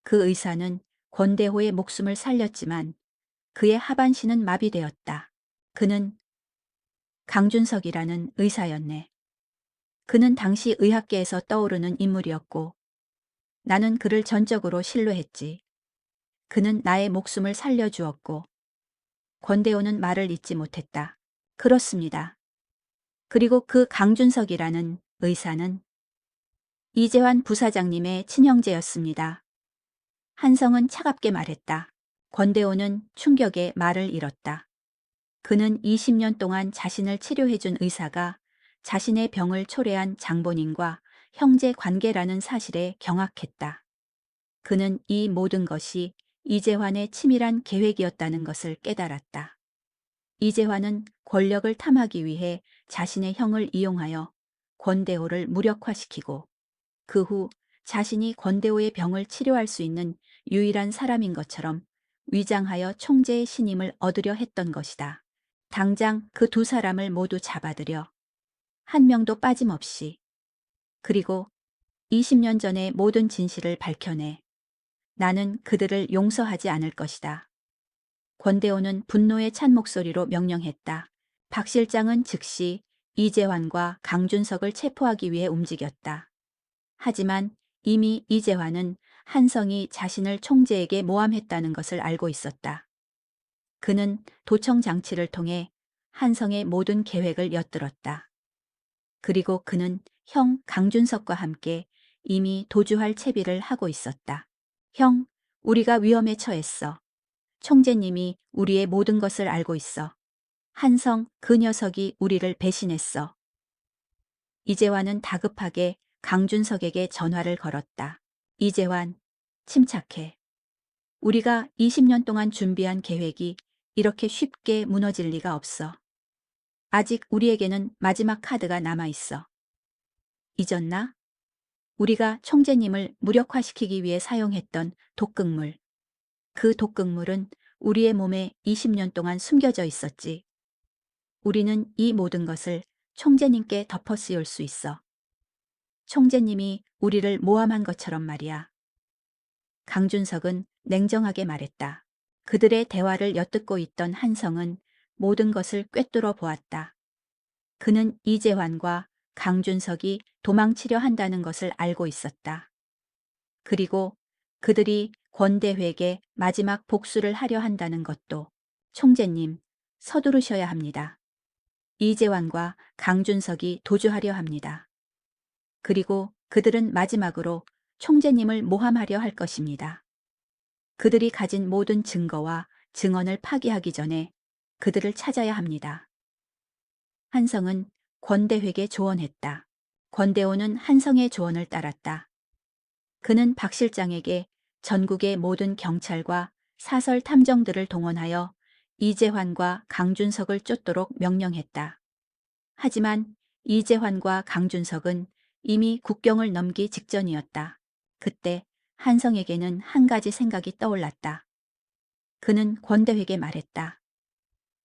그 의사는 권대호의 목숨을 살렸지만 그의 하반신은 마비되었다. 그는 강준석이라는 의사였네. 그는 당시 의학계에서 떠오르는 인물이었고 나는 그를 전적으로 신뢰했지. 그는 나의 목숨을 살려주었고 권대호는 말을 잇지 못했다. 그렇습니다. 그리고 그 강준석이라는 의사는 이재환 부사장님의 친형제였습니다. 한성은 차갑게 말했다. 권대호는 충격에 말을 잃었다. 그는 20년 동안 자신을 치료해준 의사가 자신의 병을 초래한 장본인과 형제 관계라는 사실에 경악했다. 그는 이 모든 것이 이재환의 치밀한 계획이었다는 것을 깨달았다. 이재환은 권력을 탐하기 위해 자신의 형을 이용하여 권대호를 무력화시키고 그 후 자신이 권대호의 병을 치료할 수 있는 유일한 사람인 것처럼 위장하여 총재의 신임을 얻으려 했던 것이다. 당장 그 두 사람을 모두 잡아들여 한 명도 빠짐없이 그리고 20년 전의 모든 진실을 밝혀내 나는 그들을 용서하지 않을 것이다. 권대호는 분노에 찬 목소리로 명령했다. 박 실장은 즉시 이재환과 강준석을 체포하기 위해 움직였다. 하지만 이미 이재환은 한성이 자신을 총재에게 모함했다는 것을 알고 있었다. 그는 도청 장치를 통해 한성의 모든 계획을 엿들었다. 그리고 그는 형 강준석과 함께 이미 도주할 채비를 하고 있었다. 형, 우리가 위험에 처했어. 총재님이 우리의 모든 것을 알고 있어. 한성, 그 녀석이 우리를 배신했어. 이재환은 다급하게 강준석에게 전화를 걸었다. 이재환, 침착해. 우리가 20년 동안 준비한 계획이 이렇게 쉽게 무너질 리가 없어. 아직 우리에게는 마지막 카드가 남아있어. 잊었나? 우리가 총재님을 무력화시키기 위해 사용했던 독극물. 그 독극물은 우리의 몸에 20년 동안 숨겨져 있었지. 우리는 이 모든 것을 총재님께 덮어 씌울 수 있어. 총재님이 우리를 모함한 것처럼 말이야. 강준석은 냉정하게 말했다. 그들의 대화를 엿듣고 있던 한성은 모든 것을 꿰뚫어 보았다. 그는 이재환과 강준석이 도망치려 한다는 것을 알고 있었다. 그리고 그들이 권대회에게 마지막 복수를 하려 한다는 것도 총재님, 서두르셔야 합니다. 이재환과 강준석이 도주하려 합니다. 그리고 그들은 마지막으로 총재님을 모함하려 할 것입니다. 그들이 가진 모든 증거와 증언을 파기하기 전에 그들을 찾아야 합니다. 한성은 권대회에게 조언했다. 권대호는 한성의 조언을 따랐다. 그는 박 실장에게 전국의 모든 경찰과 사설 탐정들을 동원하여 이재환과 강준석을 쫓도록 명령했다. 하지만 이재환과 강준석은 이미 국경을 넘기 직전이었다. 그때 한성에게는 한 가지 생각이 떠올랐다. 그는 권대회에게 말했다.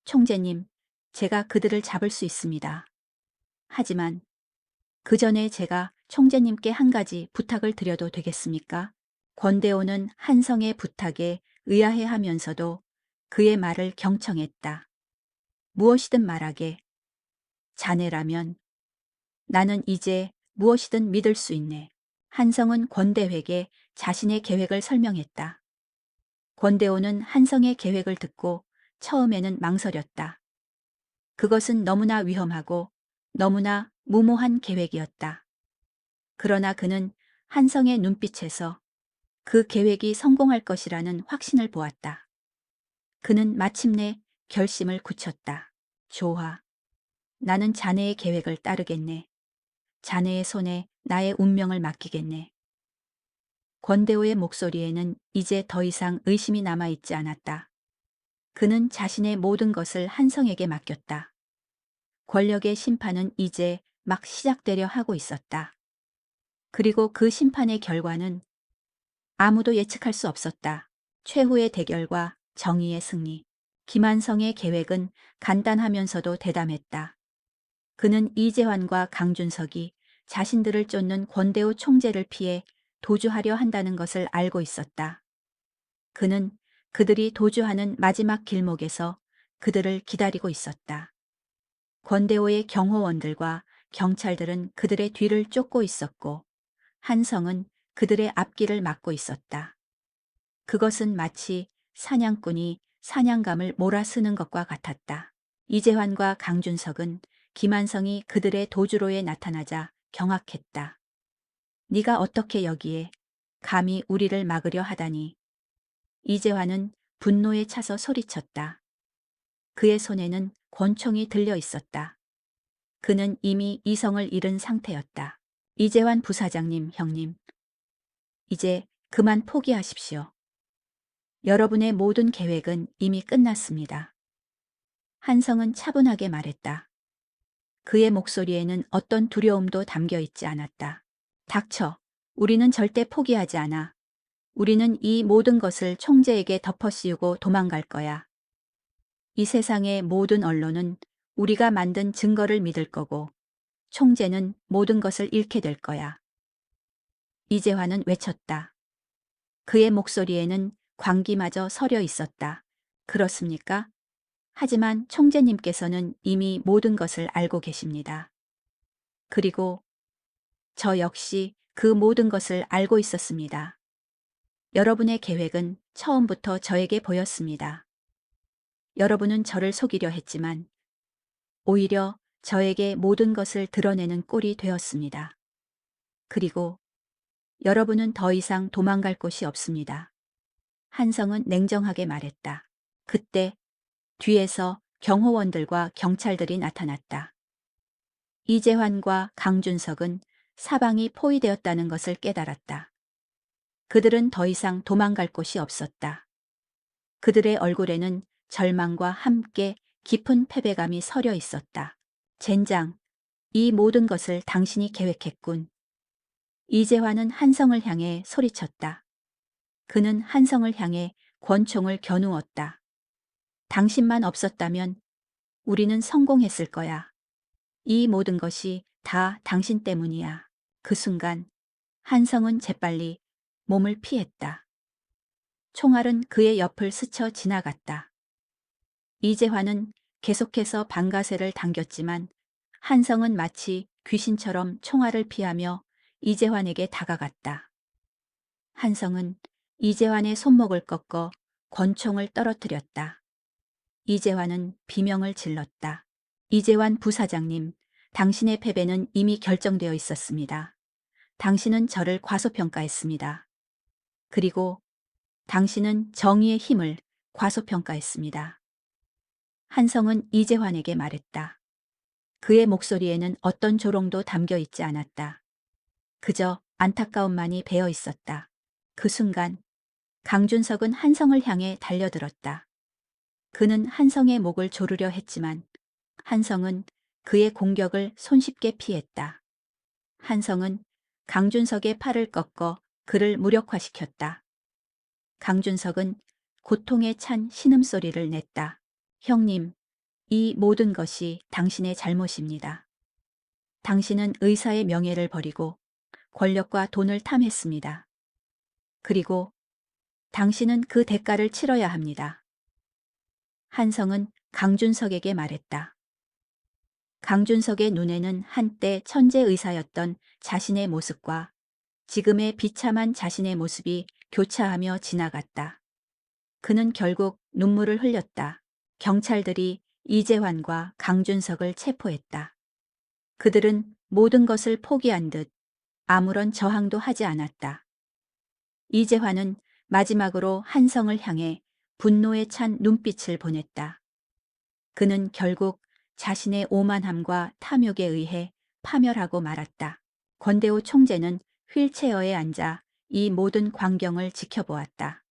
총재님, 제가 그들을 잡을 수 있습니다. 하지만 그 전에 제가 총재님께 한 가지 부탁을 드려도 되겠습니까? 권대호는 한성의 부탁에 의아해하면서도 그의 말을 경청했다. 무엇이든 말하게. 자네라면 나는 이제 무엇이든 믿을 수 있네. 한성은 권대회에게 자신의 계획을 설명했다. 권대호는 한성의 계획을 듣고 처음에는 망설였다. 그것은 너무나 위험하고 너무나 무모한 계획이었다. 그러나 그는 한성의 눈빛에서 그 계획이 성공할 것이라는 확신을 보았다. 그는 마침내 결심을 굳혔다. 좋아. 나는 자네의 계획을 따르겠네. 자네의 손에 나의 운명을 맡기겠네. 권대호의 목소리에는 이제 더 이상 의심이 남아있지 않았다. 그는 자신의 모든 것을 한성에게 맡겼다. 권력의 심판은 이제 막 시작되려 하고 있었다. 그리고 그 심판의 결과는 아무도 예측할 수 없었다. 최후의 대결과 정의의 승리. 김한성의 계획은 간단하면서도 대담했다. 그는 이재환과 강준석이 자신들을 쫓는 권대호 총재를 피해 도주하려 한다는 것을 알고 있었다. 그는 그들이 도주하는 마지막 길목에서 그들을 기다리고 있었다. 권대호의 경호원들과 경찰들은 그들의 뒤를 쫓고 있었고 한성은 그들의 앞길을 막고 있었다. 그것은 마치 사냥꾼이 사냥감을 몰아쓰는 것과 같았다. 이재환과 강준석은 김한성이 그들의 도주로에 나타나자 경악했다. 네가 어떻게 여기에 감히 우리를 막으려 하다니. 이재환은 분노에 차서 소리쳤다. 그의 손에는 권총이 들려 있었다. 그는 이미 이성을 잃은 상태였다. 이재환 부사장님, 형님. 이제 그만 포기하십시오. 여러분의 모든 계획은 이미 끝났습니다. 한성은 차분하게 말했다. 그의 목소리에는 어떤 두려움도 담겨 있지 않았다. 닥쳐. 우리는 절대 포기하지 않아. 우리는 이 모든 것을 총재에게 덮어씌우고 도망갈 거야. 이 세상의 모든 언론은 우리가 만든 증거를 믿을 거고 총재는 모든 것을 잃게 될 거야. 이재환은 외쳤다. 그의 목소리에는 광기마저 서려 있었다. 그렇습니까? 하지만 총재님께서는 이미 모든 것을 알고 계십니다. 그리고 저 역시 그 모든 것을 알고 있었습니다. 여러분의 계획은 처음부터 저에게 보였습니다. 여러분은 저를 속이려 했지만 오히려 저에게 모든 것을 드러내는 꼴이 되었습니다. 그리고 여러분은 더 이상 도망갈 곳이 없습니다. 한성은 냉정하게 말했다. 그때 뒤에서 경호원들과 경찰들이 나타났다. 이재환과 강준석은 사방이 포위되었다는 것을 깨달았다. 그들은 더 이상 도망갈 곳이 없었다. 그들의 얼굴에는 절망과 함께 깊은 패배감이 서려 있었다. 젠장, 이 모든 것을 당신이 계획했군. 이재환은 한성을 향해 소리쳤다. 그는 한성을 향해 권총을 겨누었다. 당신만 없었다면 우리는 성공했을 거야. 이 모든 것이 다 당신 때문이야. 그 순간 한성은 재빨리 몸을 피했다. 총알은 그의 옆을 스쳐 지나갔다. 이재환은 계속해서 방가쇠를 당겼지만 한성은 마치 귀신처럼 총알을 피하며 이재환에게 다가갔다. 한성은 이재환의 손목을 꺾어 권총을 떨어뜨렸다. 이재환은 비명을 질렀다. 이재환 부사장님, 당신의 패배는 이미 결정되어 있었습니다. 당신은 저를 과소평가했습니다. 그리고 당신은 정의의 힘을 과소평가했습니다. 한성은 이재환에게 말했다. 그의 목소리에는 어떤 조롱도 담겨 있지 않았다. 그저 안타까움만이 배어 있었다. 그 순간 강준석은 한성을 향해 달려들었다. 그는 한성의 목을 조르려 했지만 한성은 그의 공격을 손쉽게 피했다. 한성은 강준석의 팔을 꺾어 그를 무력화시켰다. 강준석은 고통에 찬 신음소리를 냈다. 형님, 이 모든 것이 당신의 잘못입니다. 당신은 의사의 명예를 버리고 권력과 돈을 탐했습니다. 그리고 당신은 그 대가를 치러야 합니다. 한성은 강준석에게 말했다. 강준석의 눈에는 한때 천재 의사였던 자신의 모습과 지금의 비참한 자신의 모습이 교차하며 지나갔다. 그는 결국 눈물을 흘렸다. 경찰들이 이재환과 강준석을 체포했다. 그들은 모든 것을 포기한 듯 아무런 저항도 하지 않았다. 이재환은 마지막으로 한성을 향해 분노에 찬 눈빛을 보냈다. 그는 결국 자신의 오만함과 탐욕에 의해 파멸하고 말았다. 권대호 총재는 휠체어에 앉아 이 모든 광경을 지켜보았다.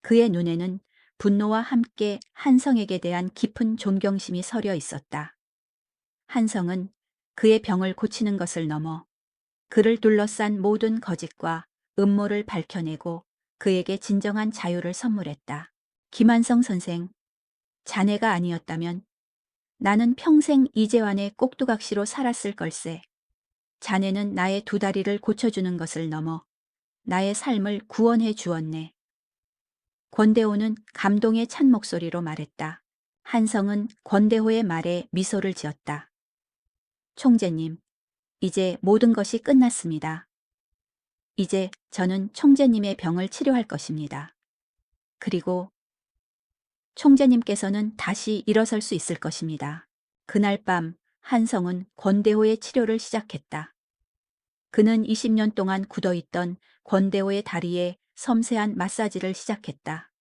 그의 눈에는 분노와 함께 한성에게 대한 깊은 존경심이 서려 있었다. 한성은 그의 병을 고치는 것을 넘어 그를 둘러싼 모든 거짓과 음모를 밝혀내고 그에게 진정한 자유를 선물했다. 김한성 선생, 자네가 아니었다면 나는 평생 이재환의 꼭두각시로 살았을 걸세. 자네는 나의 두 다리를 고쳐주는 것을 넘어 나의 삶을 구원해 주었네. 권대호는 감동에 찬 목소리로 말했다. 한성은 권대호의 말에 미소를 지었다. 총재님, 이제 모든 것이 끝났습니다. 이제 저는 총재님의 병을 치료할 것입니다. 그리고 총재님께서는 다시 일어설 수 있을 것입니다. 그날 밤 한성은 권대호의 치료를 시작했다. 그는 20년 동안 굳어있던 권대호의 다리에 섬세한 마사지를 시작했다.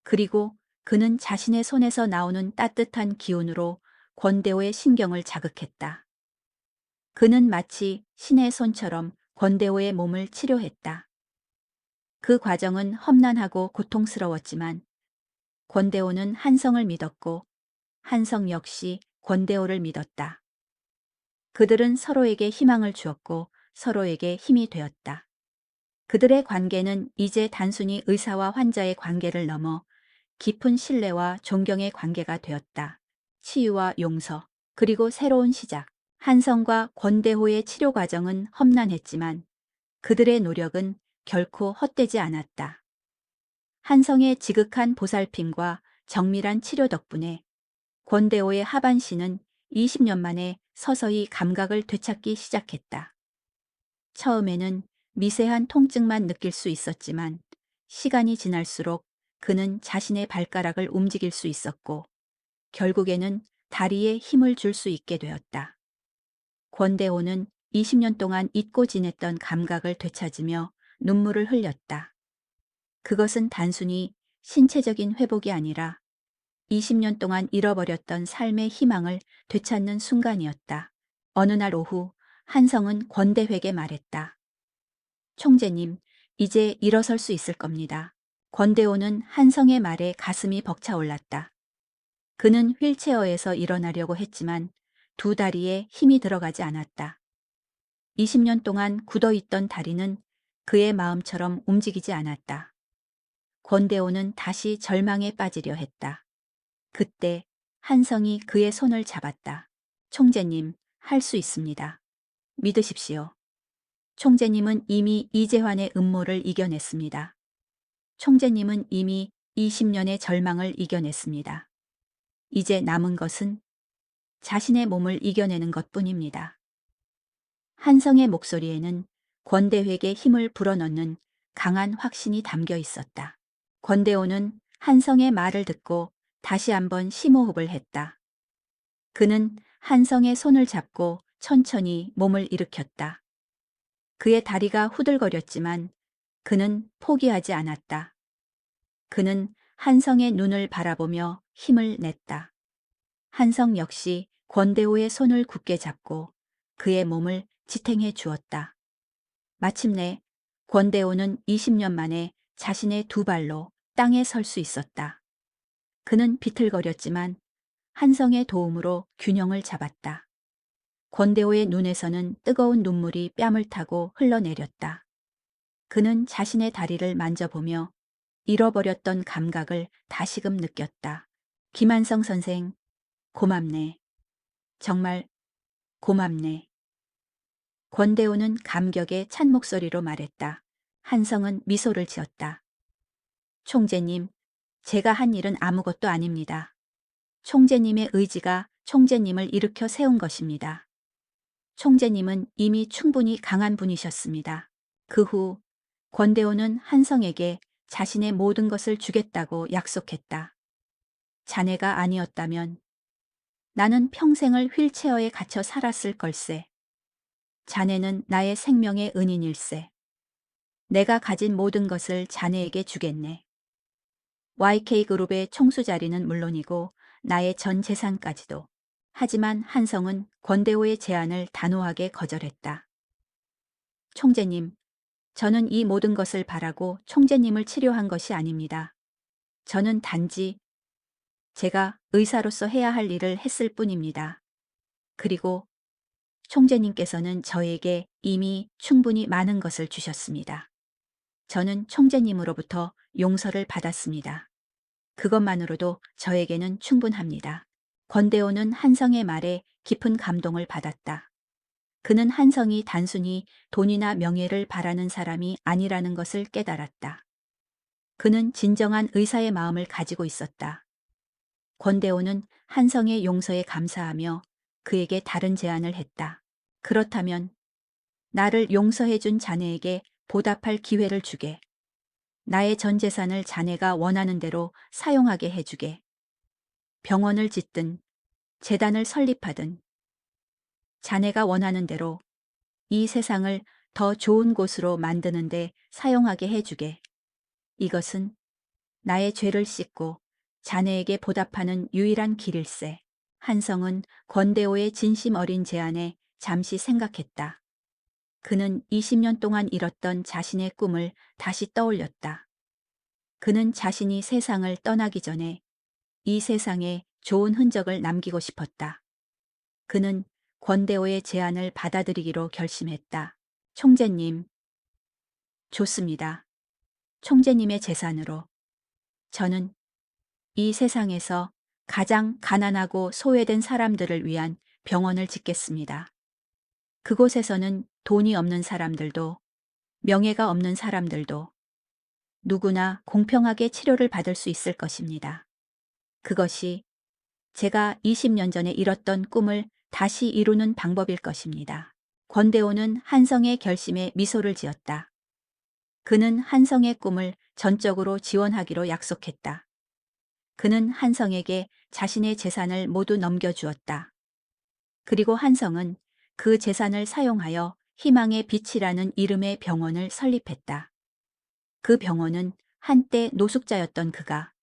그리고 그는 자신의 손에서 나오는 따뜻한 기운으로 권대호의 신경을 자극했다. 그는 마치 신의 손처럼 권대호의 몸을 치료했다. 그 과정은 험난하고 고통스러웠지만 권대호는 한성을 믿었고 한성 역시 권대호를 믿었다. 그들은 서로에게 희망을 주었고 서로에게 힘이 되었다. 그들의 관계는 이제 단순히 의사와 환자의 관계를 넘어 깊은 신뢰와 존경의 관계가 되었다. 치유와 용서, 그리고 새로운 시작. 한성과 권대호의 치료 과정은 험난했지만 그들의 노력은 결코 헛되지 않았다. 한성의 지극한 보살핌과 정밀한 치료 덕분에 권대호의 하반신은 20년 만에 서서히 감각을 되찾기 시작했다. 처음에는 미세한 통증만 느낄 수 있었지만 시간이 지날수록 그는 자신의 발가락을 움직일 수 있었고 결국에는 다리에 힘을 줄 수 있게 되었다. 권대호는 20년 동안 잊고 지냈던 감각을 되찾으며 눈물을 흘렸다. 그것은 단순히 신체적인 회복이 아니라 20년 동안 잃어버렸던 삶의 희망을 되찾는 순간이었다. 어느 날 오후 한성은 권대회에게 말했다. 총재님, 이제 일어설 수 있을 겁니다. 권대호는 한성의 말에 가슴이 벅차올랐다. 그는 휠체어에서 일어나려고 했지만 두 다리에 힘이 들어가지 않았다. 20년 동안 굳어있던 다리는 그의 마음처럼 움직이지 않았다. 권대호는 다시 절망에 빠지려 했다. 그때 한성이 그의 손을 잡았다. 총재님, 할 수 있습니다. 믿으십시오. 총재님은 이미 이재환의 음모를 이겨냈습니다. 총재님은 이미 20년의 절망을 이겨냈습니다. 이제 남은 것은 자신의 몸을 이겨내는 것뿐입니다. 한성의 목소리에는 권대회에게 힘을 불어넣는 강한 확신이 담겨 있었다. 권대호는 한성의 말을 듣고 다시 한번 심호흡을 했다. 그는 한성의 손을 잡고 천천히 몸을 일으켰다. 그의 다리가 후들거렸지만 그는 포기하지 않았다. 그는 한성의 눈을 바라보며 힘을 냈다. 한성 역시 권대호의 손을 굳게 잡고 그의 몸을 지탱해 주었다. 마침내 권대호는 20년 만에 자신의 두 발로 땅에 설 수 있었다. 그는 비틀거렸지만 한성의 도움으로 균형을 잡았다. 권대호의 눈에서는 뜨거운 눈물이 뺨을 타고 흘러내렸다. 그는 자신의 다리를 만져보며 잃어버렸던 감각을 다시금 느꼈다. 김한성 선생, 고맙네. 정말 고맙네. 권대호는 감격에 찬 목소리로 말했다. 한성은 미소를 지었다. 총재님, 제가 한 일은 아무것도 아닙니다. 총재님의 의지가 총재님을 일으켜 세운 것입니다. 총재님은 이미 충분히 강한 분이셨습니다. 그 후 권대호는 한성에게 자신의 모든 것을 주겠다고 약속했다. 자네가 아니었다면 나는 평생을 휠체어에 갇혀 살았을 걸세. 자네는 나의 생명의 은인일세. 내가 가진 모든 것을 자네에게 주겠네. YK그룹의 총수 자리는 물론이고 나의 전 재산까지도. 하지만 한성은 권대호의 제안을 단호하게 거절했다. 총재님, 저는 이 모든 것을 바라고 총재님을 치료한 것이 아닙니다. 저는 단지 제가 의사로서 해야 할 일을 했을 뿐입니다. 그리고 총재님께서는 저에게 이미 충분히 많은 것을 주셨습니다. 저는 총재님으로부터 용서를 받았습니다. 그것만으로도 저에게는 충분합니다. 권대호는 한성의 말에 깊은 감동을 받았다. 그는 한성이 단순히 돈이나 명예를 바라는 사람이 아니라는 것을 깨달았다. 그는 진정한 의사의 마음을 가지고 있었다. 권대호는 한성의 용서에 감사하며 그에게 다른 제안을 했다. 그렇다면 나를 용서해준 자네에게 보답할 기회를 주게. 나의 전 재산을 자네가 원하는 대로 사용하게 해주게. 병원을 짓든 재단을 설립하든 자네가 원하는 대로 이 세상을 더 좋은 곳으로 만드는데 사용하게 해주게. 이것은 나의 죄를 씻고 자네에게 보답하는 유일한 길일세. 한성은 권대호의 진심 어린 제안에 잠시 생각했다. 그는 20년 동안 잃었던 자신의 꿈을 다시 떠올렸다. 그는 자신이 세상을 떠나기 전에 이 세상에 좋은 흔적을 남기고 싶었다. 그는 권대호의 제안을 받아들이기로 결심했다. 총재님, 좋습니다. 총재님의 재산으로 저는 이 세상에서 가장 가난하고 소외된 사람들을 위한 병원을 짓겠습니다. 그곳에서는 돈이 없는 사람들도 명예가 없는 사람들도 누구나 공평하게 치료를 받을 수 있을 것입니다. 그것이 제가 20년 전에 잃었던 꿈을 다시 이루는 방법일 것입니다. 권대호는 한성의 결심에 미소를 지었다. 그는 한성의 꿈을 전적으로 지원하기로 약속했다. 그는 한성에게 자신의 재산을 모두 넘겨주었다. 그리고 한성은 그 재산을 사용하여 희망의 빛이라는 이름의 병원을 설립했다. 그 병원은 한때 노숙자였던 그가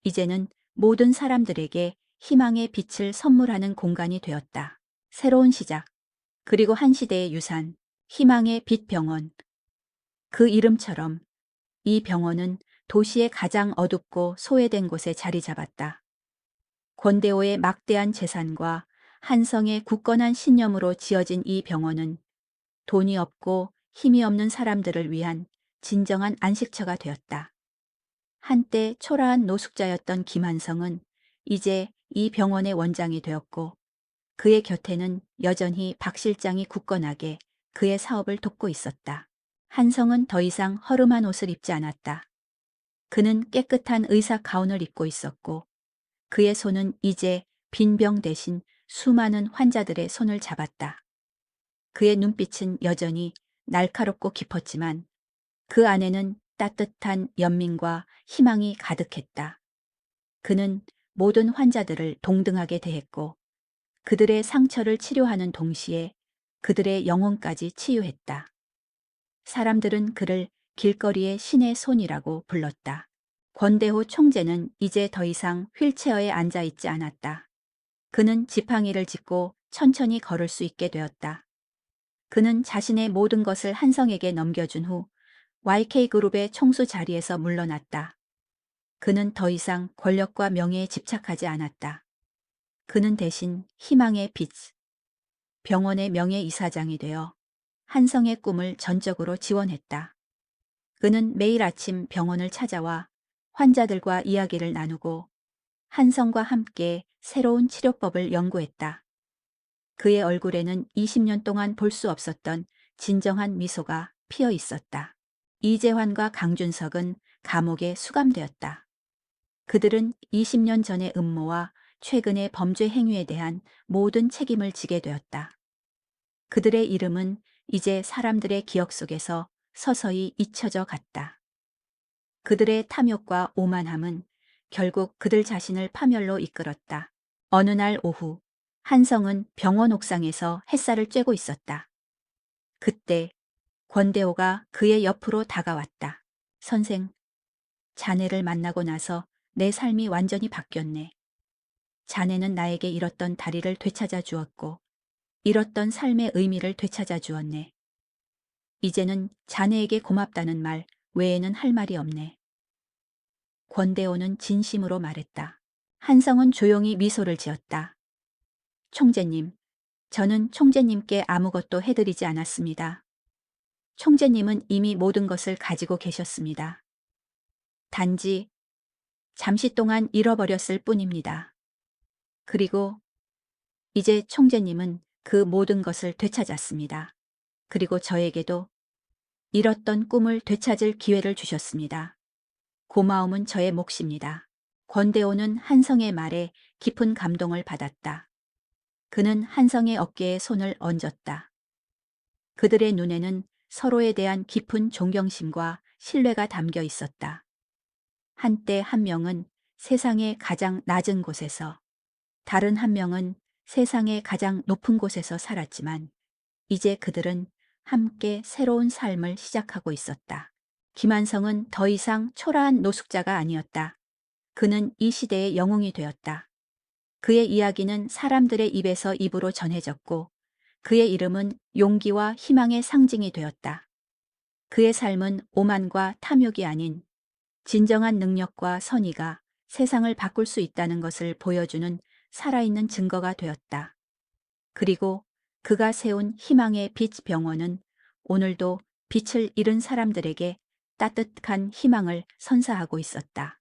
이제는 모든 사람들에게 희망의 빛을 선물하는 공간이 되었다. 새로운 시작, 그리고 한 시대의 유산, 희망의 빛 병원. 그 이름처럼 이 병원은 도시의 가장 어둡고 소외된 곳에 자리 잡았다. 권대호의 막대한 재산과 한성의 굳건한 신념으로 지어진 이 병원은 돈이 없고 힘이 없는 사람들을 위한 진정한 안식처가 되었다. 한때 초라한 노숙자였던 김한성은 이제 이 병원의 원장이 되었고 그의 곁에는 여전히 박 실장이 굳건하게 그의 사업을 돕고 있었다. 한성은 더 이상 허름한 옷을 입지 않았다. 그는 깨끗한 의사 가운을 입고 있었고 그의 손은 이제 빈병 대신 수많은 환자들의 손을 잡았다. 그의 눈빛은 여전히 날카롭고 깊었지만 그 안에는 따뜻한 연민과 희망이 가득했다. 그는 모든 환자들을 동등하게 대했고 그들의 상처를 치료하는 동시에 그들의 영혼까지 치유했다. 사람들은 그를 길거리의 신의 손이라고 불렀다. 권대호 총재는 이제 더 이상 휠체어에 앉아 있지 않았다. 그는 지팡이를 짚고 천천히 걸을 수 있게 되었다. 그는 자신의 모든 것을 한성에게 넘겨준 후 YK그룹의 총수 자리에서 물러났다. 그는 더 이상 권력과 명예에 집착하지 않았다. 그는 대신 희망의 빛, 병원의 명예이사장이 되어 한성의 꿈을 전적으로 지원했다. 그는 매일 아침 병원을 찾아와 환자들과 이야기를 나누고 한성과 함께 새로운 치료법을 연구했다. 그의 얼굴에는 20년 동안 볼 수 없었던 진정한 미소가 피어 있었다. 이재환과 강준석은 감옥에 수감되었다. 그들은 20년 전의 음모와 최근의 범죄 행위에 대한 모든 책임을 지게 되었다. 그들의 이름은 이제 사람들의 기억 속에서 서서히 잊혀져 갔다. 그들의 탐욕과 오만함은 결국 그들 자신을 파멸로 이끌었다. 어느 날 오후, 한성은 병원 옥상에서 햇살을 쬐고 있었다. 그때 권대호가 그의 옆으로 다가왔다. 선생, 자네를 만나고 나서 내 삶이 완전히 바뀌었네. 자네는 나에게 잃었던 다리를 되찾아 주었고, 잃었던 삶의 의미를 되찾아 주었네. 이제는 자네에게 고맙다는 말 외에는 할 말이 없네. 권대호는 진심으로 말했다. 한성은 조용히 미소를 지었다. 총재님, 저는 총재님께 아무것도 해드리지 않았습니다. 총재님은 이미 모든 것을 가지고 계셨습니다. 단지 잠시 동안 잃어버렸을 뿐입니다. 그리고 이제 총재님은 그 모든 것을 되찾았습니다. 그리고 저에게도 잃었던 꿈을 되찾을 기회를 주셨습니다. 고마움은 저의 몫입니다. 권대호는 한성의 말에 깊은 감동을 받았다. 그는 한성의 어깨에 손을 얹었다. 그들의 눈에는 서로에 대한 깊은 존경심과 신뢰가 담겨 있었다. 한때 한 명은 세상의 가장 낮은 곳에서, 다른 한 명은 세상의 가장 높은 곳에서 살았지만 이제 그들은 함께 새로운 삶을 시작하고 있었다. 김한성은 더 이상 초라한 노숙자가 아니었다. 그는 이 시대의 영웅이 되었다. 그의 이야기는 사람들의 입에서 입으로 전해졌고 그의 이름은 용기와 희망의 상징이 되었다. 그의 삶은 오만과 탐욕이 아닌 진정한 능력과 선의가 세상을 바꿀 수 있다는 것을 보여주는 살아있는 증거가 되었다. 그리고 그가 세운 희망의 빛 병원은 오늘도 빛을 잃은 사람들에게 따뜻한 희망을 선사하고 있었다.